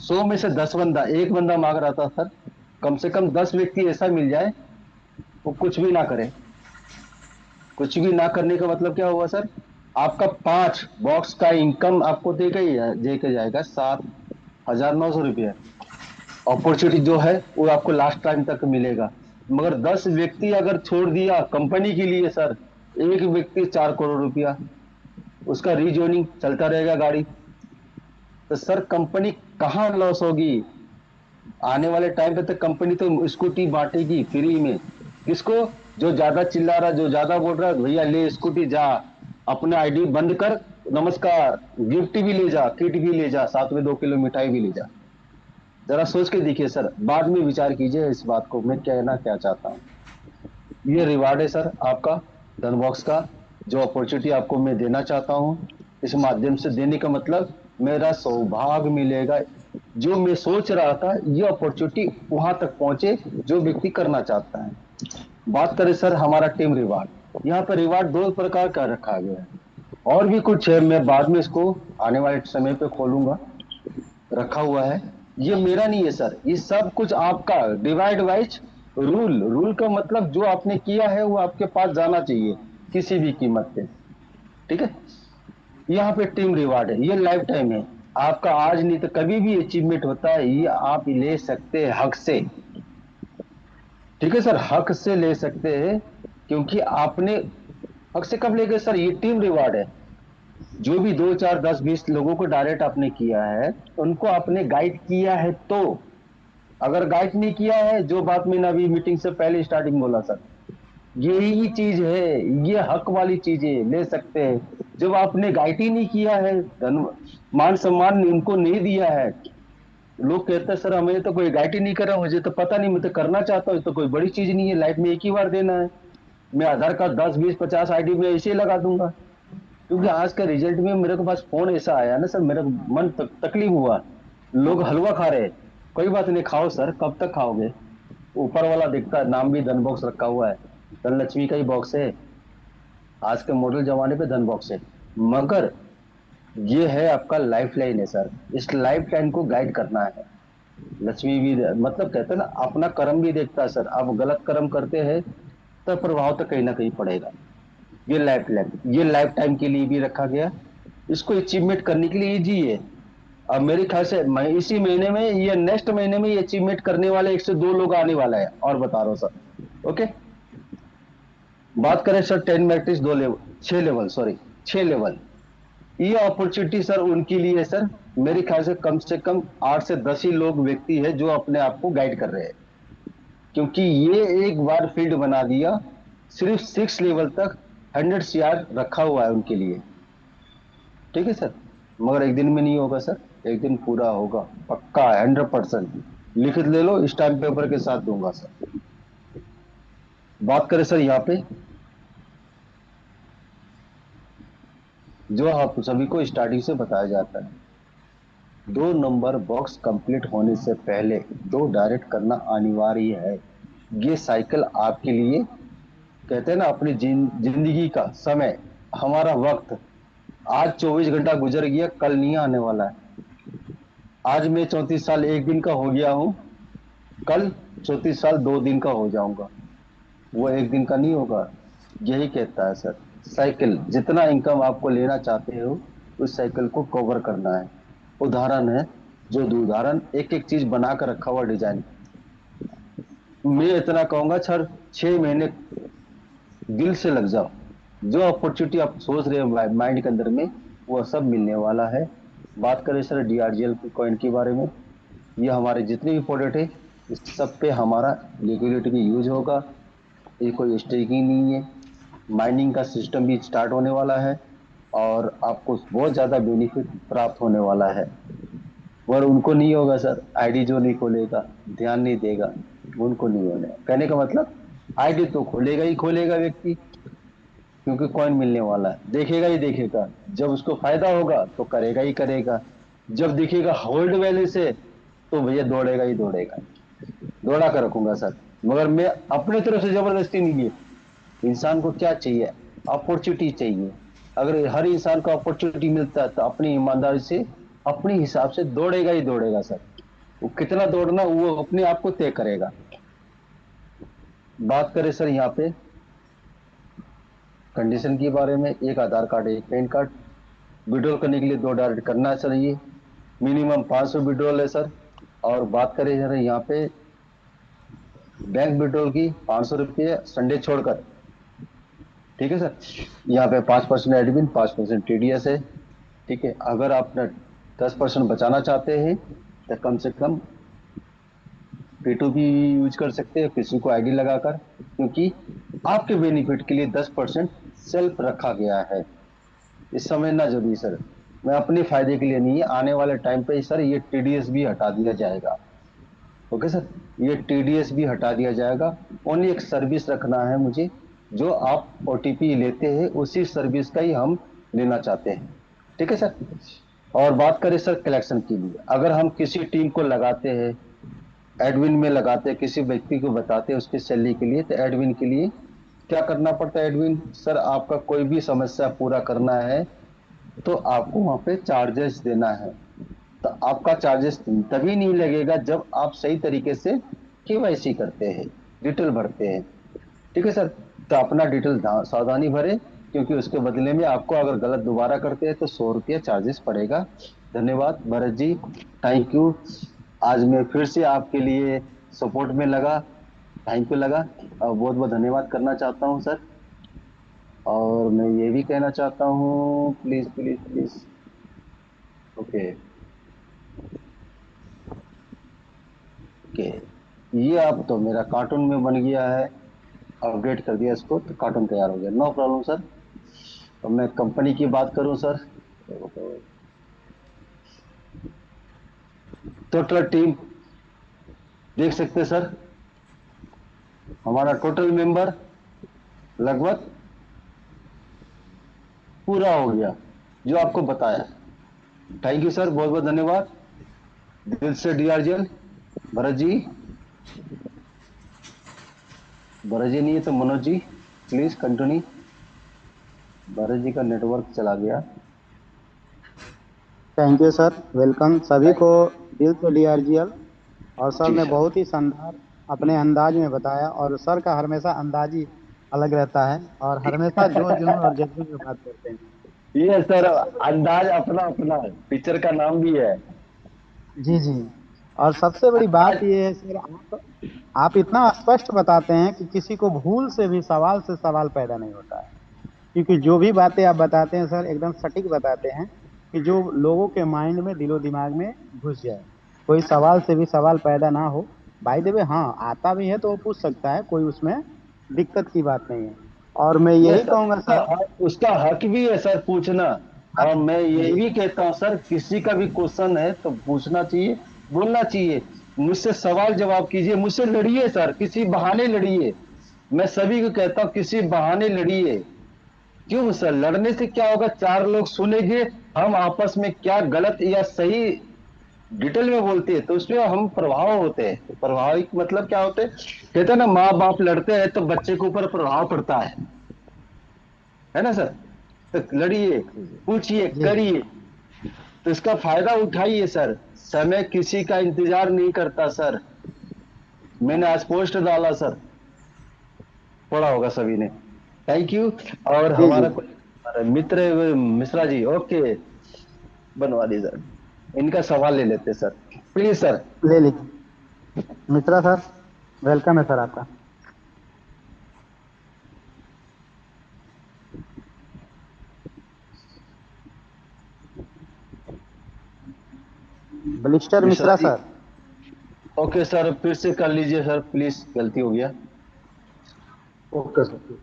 Speaker 3: 100 में से 10 बंदा, एक बंदा मांग रहा था सर, कम से कम 10 व्यक्ति ऐसा मिल जाए वो कुछ भी ना करे। कुछ भी ना करने का मतलब क्या हुआ सर, आपका 5 बॉक्स का इनकम आपको देगा ही, दे के जाएगा 7,900 रुपये। अपॉर्चुनिटी जो है वो आपको लास्ट टाइम तक मिलेगा। मगर 10 व्यक्ति अगर छोड़ दिया कंपनी के लिए सर, एक व्यक्ति 4 करोड़ रुपया, उसका रीजोइनिंग चलता रहेगा गाड़ी, तो सर कंपनी कहाँ लॉस होगी। आने वाले टाइम पे तो कंपनी तो स्कूटी बांटेगी फ्री में, किसको, जो ज्यादा चिल्ला रहा, जो ज्यादा बोल रहा है, भैया ले स्कूटी जा, अपने आईडी बंद कर, नमस्कार, गिफ्ट भी ले जा, किट भी ले जा, साथ में 2 किलो मिठाई भी ले जा। जरा सोच के देखिए सर, बाद में विचार कीजिए इस बात को, मैं कहना क्या चाहता हूँ। ये रिवार्ड है सर आपका धनबॉक्स का, जो अपॉर्चुनिटी आपको मैं देना चाहता हूँ, इस माध्यम से देने का मतलब मेरा सौभाग्य मिलेगा, जो मैं सोच रहा था ये अपॉर्चुनिटी वहां तक पहुंचे जो व्यक्ति करना चाहता है। बात करें सर हमारा टीम रिवार्ड, यहाँ पर रिवार्ड 2 प्रकार का रखा गया है, और भी कुछ है, मैं बाद में इसको आने वाले समय पे खोलूंगा, रखा हुआ है। ये मेरा नहीं है सर, ये सब कुछ आपका डिवाइड वाइज रूल, रूल का मतलब जो आपने किया है वो आपके पास जाना चाहिए किसी भी कीमत पे, ठीक है। यहाँ पे टीम रिवार्ड है, ये लाइफ टाइम है आपका, आज नहीं तो कभी भी अचीवमेंट होता है, ये आप ले सकते हैं हक से, ठीक है सर, हक से ले सकते हैं, क्योंकि आपने हक से कब लेंगे सर, ये टीम रिवार्ड है। जो भी 2, 4, 10, 20 लोगों को डायरेक्ट आपने किया है, उनको आपने गाइड किया है, तो अगर गाइड नहीं किया है, जो बात मैंने अभी मीटिंग से पहले स्टार्टिंग बोला सर, यही चीज है, ये हक वाली चीजें ले सकते हैं। जब आपने गाइड ही नहीं किया है, धन मान सम्मान इनको नहीं दिया है, लोग कहते हैं सर हमें तो कोई गाइड ही नहीं करा, मुझे तो पता नहीं, मैं तो करना चाहता हूँ, तो कोई बड़ी चीज नहीं है, लाइफ में एक ही बार देना है, मैं आधार कार्ड 10, 20, 50 आईडी में ऐसे ही लगा दूंगा। क्योंकि आज का रिजल्ट में मेरे को पास फोन ऐसा आया ना सर, मेरा मन तकलीफ हुआ, लोग हलवा खा रहे हैं। कोई बात नहीं, खाओ सर, कब तक खाओगे, ऊपर वाला दिखता है, नाम भी धन बॉक्स रखा हुआ है, धन लक्ष्मी का ही बॉक्स है, आज के मॉडल जमाने पे धन बॉक्स है। मगर ये है आपका लाइफ लाइन है सर, इस लाइफ लाइन को गाइड करना है, लक्ष्मी भी मतलब कहते हैं ना, अपना कर्म भी देखता है सर। आप गलत कर्म करते हैं तो प्रभाव तो कहीं ना कहीं पड़ेगा। ये लाइफ टाइम के लिए भी रखा गया। इसको अचीवमेंट करने के लिए इजी है। अब मेरे ख्याल से मैं इसी महीने में या नेक्स्ट महीने में ये अचीवमेंट करने वाले 1 से 2 लोग आने वाला है, और बता रहा हूँ सर। ओके। बात करें sir 10 matrix 2 level, 6 level, sorry 6 level. ये अपॉर्चुनिटी सर उनके लिए है सर। मेरे ख्याल से कम 8 से 10 ही लोग व्यक्ति है जो अपने आप को गाइड कर रहे हैं, क्योंकि ये एक बार फील्ड बना दिया। सिर्फ 6 लेवल तक 100 CR रखा हुआ है उनके लिए। ठीक है सर। मगर एक दिन में नहीं होगा सर, एक दिन पूरा होगा, पक्का 100%। लिखित ले लो, स्टैम्प पेपर के साथ दूंगा सर। बात करें सर यहाँ पे, जो आप सभी को स्टार्टिंग से बताया जाता है, 2 नंबर बॉक्स कंप्लीट होने से पहले 2 डायरेक्ट करना अनिवार्य है। ये साइकिल आपके लिए, कहते हैं ना, अपनी जिंदगी का समय, हमारा वक्त, आज 24 घंटा गुजर गया, कल नहीं आने वाला है। आज मैं 34 साल 1 दिन का हो गया हूं, कल 34 साल 2 दिन का हो जाऊंगा। वो 1 दिन का नहीं होगा। यही कहता है सर, साइकिल जितना इनकम आपको लेना चाहते हो, उस साइकिल को कवर करना है। उदाहरण है, जो उदाहरण एक एक चीज बनाकर रखा हुआ डिजाइन। मैं इतना कहूंगा सर, 6 महीने दिल से लग जाओ। जो अपॉर्चुनिटी आप सोच रहे हो माइंड के अंदर में, वो सब मिलने वाला है। बात करें सर DRGL की कॉइन के बारे में, ये हमारे जितने भी प्रोडक्ट है, इस सब पे हमारा लिक्विडिटी भी यूज होगा। ये कोई स्टेकिंग नहीं है। माइनिंग का सिस्टम भी स्टार्ट होने वाला है, और आपको बहुत ज्यादा बेनिफिट प्राप्त होने वाला है। और उनको नहीं होगा सर, आईडी जो नहीं खोलेगा, ध्यान नहीं देगा, उनको नहीं होने। कहने का मतलब, आईडी तो खोलेगा ही खोलेगा व्यक्ति, क्योंकि कॉइन मिलने वाला है, देखेगा ही देखेगा। जब उसको फायदा होगा तो करेगा ही करेगा। जब दिखेगा होल्ड वैल्यू से, तो भैया दौड़ेगा ही दौड़ेगा। दौड़ा कर रखूंगा सर। मगर मैं अपने तरफ से जबरदस्ती नहीं है। इंसान को क्या चाहिए? अपॉर्चुनिटी चाहिए। अगर हर इंसान को अपॉर्चुनिटी मिलता है, तो अपनी ईमानदारी से, अपने हिसाब से दौड़ेगा ही दौड़ेगा सर। वो कितना दौड़ना, वो अपने आप को तय करेगा। बात करें सर यहाँ पे कंडीशन के बारे में, एक आधार कार्ड, एक पैन कार्ड। विड्रॉल करने के लिए 2 डायरेक्ट करना चाहिए। मिनिमम 500 विड्रॉल है सर। और बात करें सर यहाँ पे बैंक विड्रॉल की, 500 रुपये संडे छोड़कर। ठीक है सर। यहाँ पे 5% एडमिन, 5% TDS है। ठीक है। अगर आप 10% बचाना चाहते हैं, तो कम से कम P2P यूज कर सकते हैं, किसी को आईडी लगाकर, क्योंकि आपके बेनिफिट के लिए 10% सेल्फ रखा गया है। इस समय ना जरूरी सर, मैं अपने फायदे के लिए नहीं है। आने वाले टाइम पे सर ये TDS भी हटा दिया जाएगा। Okay sir. ये TDS भी हटा दिया जाएगा। ओनली एक सर्विस रखना है मुझे, जो आप OTP लेते हैं, उसी सर्विस का ही हम लेना चाहते हैं। ठीक है सर। और बात करें सर कलेक्शन के लिए, अगर हम किसी टीम को लगाते हैं, एडमिन में लगाते हैं, किसी व्यक्ति को बताते हैं उसकी सैलरी के लिए, तो एडमिन के लिए क्या करना पड़ता है? एडमिन सर, आपका कोई भी समस्या पूरा करना है, तो आपको वहां पे चार्जेस देना है। तो आपका चार्जेस तभी नहीं लगेगा जब आप सही तरीके से KYC करते हैं, डिटेल भरते हैं। ठीक है सर। तो अपना डिटेल सावधानी भरे, क्योंकि उसके बदले में आपको अगर गलत दोबारा करते हैं तो 100 रुपया चार्जेस पड़ेगा। धन्यवाद भरत जी, थैंक यू। आज मैं फिर से आपके लिए सपोर्ट में लगा, थैंक यू लगा, और बहुत बहुत धन्यवाद करना चाहता हूँ सर। और मैं ये भी कहना चाहता हूँ, please please please. Okay. Okay. ये अब तो मेरा कार्टून में बन गया है, अपडेट कर दिया इसको, तो कार्टून तैयार हो गया, नो प्रॉब्लम सर। तो मैं कंपनी की बात करूं सर, टोटल टीम देख सकते हैं सर। हमारा टोटल मेंबर लगभग पूरा हो गया, जो आपको बताया। थैंक यू सर, बहुत बहुत धन्यवाद दिल से। DRGL भरत जी, भरत जी नहीं है तो मनोज जी, प्लीज कंटिन्यू। भरत जी का नेटवर्क चला गया।
Speaker 4: थैंक यू सर, वेलकम सभी को दिल से DRGL। और सर
Speaker 3: जी
Speaker 4: ने
Speaker 3: सर।
Speaker 4: बहुत ही शानदार अपने अंदाज में बताया, और सर का हमेशा अंदाज ही अलग रहता है, और हमेशा जोश जुनून और जज्बे में बात करते हैं।
Speaker 3: ये सर अंदाज अपना अपना पिक्चर का नाम भी है।
Speaker 4: जी जी। और सबसे बड़ी बात
Speaker 3: अंदाज।
Speaker 4: ये है सर, आप इतना स्पष्ट बताते हैं कि किसी को भूल से सवाल पैदा नहीं होता है। क्योंकि जो भी बातें आप बताते हैं सर, एकदम सटीक बताते हैं, कि जो लोगों के माइंड में, दिलो दिमाग में घुस जाए, कोई सवाल से भी सवाल पैदा ना हो। बाय द वे, हाँ, आता भी है तो वो पूछ सकता है, कोई उसमें दिक्कत की बात नहीं है। और मैं
Speaker 3: यस
Speaker 4: यही
Speaker 3: सर,
Speaker 4: कहूंगा सर,
Speaker 3: उसका हक भी है सर पूछना।
Speaker 4: हक
Speaker 3: और मैं
Speaker 4: है
Speaker 3: ये
Speaker 4: जी।
Speaker 3: भी कहता हूँ सर, किसी का भी क्वेश्चन है तो पूछना चाहिए, बोलना चाहिए। मुझसे सवाल जवाब कीजिए, मुझसे लड़िए सर, किसी बहाने लड़िए। मैं सभी को कहता हूँ किसी बहाने लड़िए। क्यों सर, लड़ने से क्या होगा, चार लोग सुनेंगे। हम आपस में क्या गलत या सही डिटेल में बोलते हैं तो उसमें हम प्रभाव होते हैं। प्रभावित मतलब क्या होते हैं, कहते हैं ना, माँ बाप लड़ते हैं तो बच्चे के ऊपर प्रभाव पड़ता है ना सर। तो लड़िए, पूछिए,
Speaker 4: जी जी।
Speaker 3: करिए, तो इसका फायदा उठाइए सर। समय किसी का इंतजार नहीं करता सर। मैंने आज पोस्ट डाला सर, पढ़ा होगा सभी ने। Thank you. और
Speaker 4: जी जी।
Speaker 3: हमारा कोई हमारा मित्र मिश्रा जी, ओके, बनवा दी सर। इनका सवाल ले लेते सर, प्लीज सर।
Speaker 4: ले लीजिए मिश्रा सर, वेलकम है सर आपका। Balister
Speaker 3: Mishra
Speaker 4: Mishra
Speaker 3: ji,
Speaker 4: sir.
Speaker 3: Okay sir, फिर से कर लीजिए सर प्लीज, गलती हो गया।
Speaker 5: Okay sir.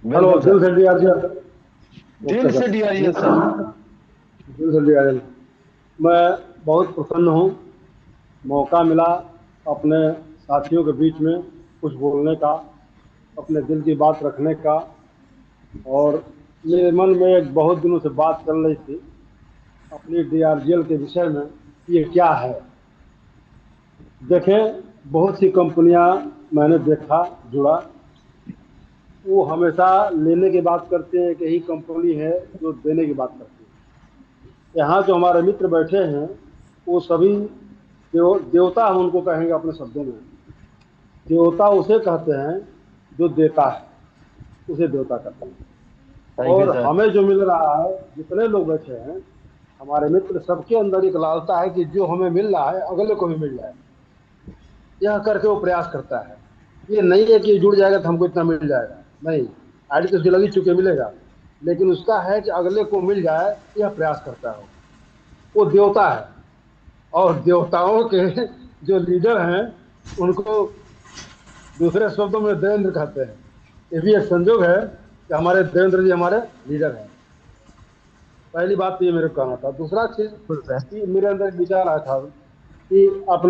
Speaker 5: हेलो,
Speaker 3: वेलकम
Speaker 5: दिल
Speaker 3: सर।
Speaker 5: से डीआरजी।
Speaker 3: दिल
Speaker 5: ओके
Speaker 3: से
Speaker 5: सर।
Speaker 3: डीआरएल
Speaker 5: दिल
Speaker 3: सर।
Speaker 5: दिल से डीआरजी। मैं बहुत प्रसन्न हूँ, मौका मिला अपने साथियों के बीच में कुछ बोलने का, अपने दिल की बात रखने का। और मेरे मन में एक बहुत दिनों से बात चल रही थी अपनी डीआरजीएल के विषय में, ये क्या है। देखें, बहुत सी कंपनियां मैंने देखा, जुड़ा, वो हमेशा लेने की बात करते हैं कि यही कंपनी है जो देने की बात करती है। यहाँ जो हमारे मित्र बैठे हैं, वो सभी देवता हम उनको कहेंगे अपने शब्दों में। देवता उसे कहते हैं जो देता है, उसे देवता कहते हैं।
Speaker 3: थैंक यू
Speaker 5: और
Speaker 3: सर।
Speaker 5: हमें जो मिल रहा है, जितने लोग बैठे हैं हमारे मित्र, सबके अंदर एक लालसा है कि जो हमें मिल रहा है अगले को भी मिल जाए। यह करके वो प्रयास करता है। ये नहीं है कि जुड़ जाएगा तो हमको इतना मिल जाएगा, नहीं। आईडी तो उसकी लगी चुके मिलेगा, लेकिन उसका है कि अगले को मिल जाए, यह प्रयास करता है। वो देवता है। और देवताओं के जो लीडर हैं, उनको दूसरे शब्दों में देवेंद्र कहते हैं। ये भी एक संजोग है कि हमारे देवेंद्र जी हमारे लीडर हैं। पहली बात तो ये मेरे को कहना था। दूसरा चीज
Speaker 4: बिल्कुल सर।
Speaker 5: कि मेरे अंदर एक विचार आया था कि अपने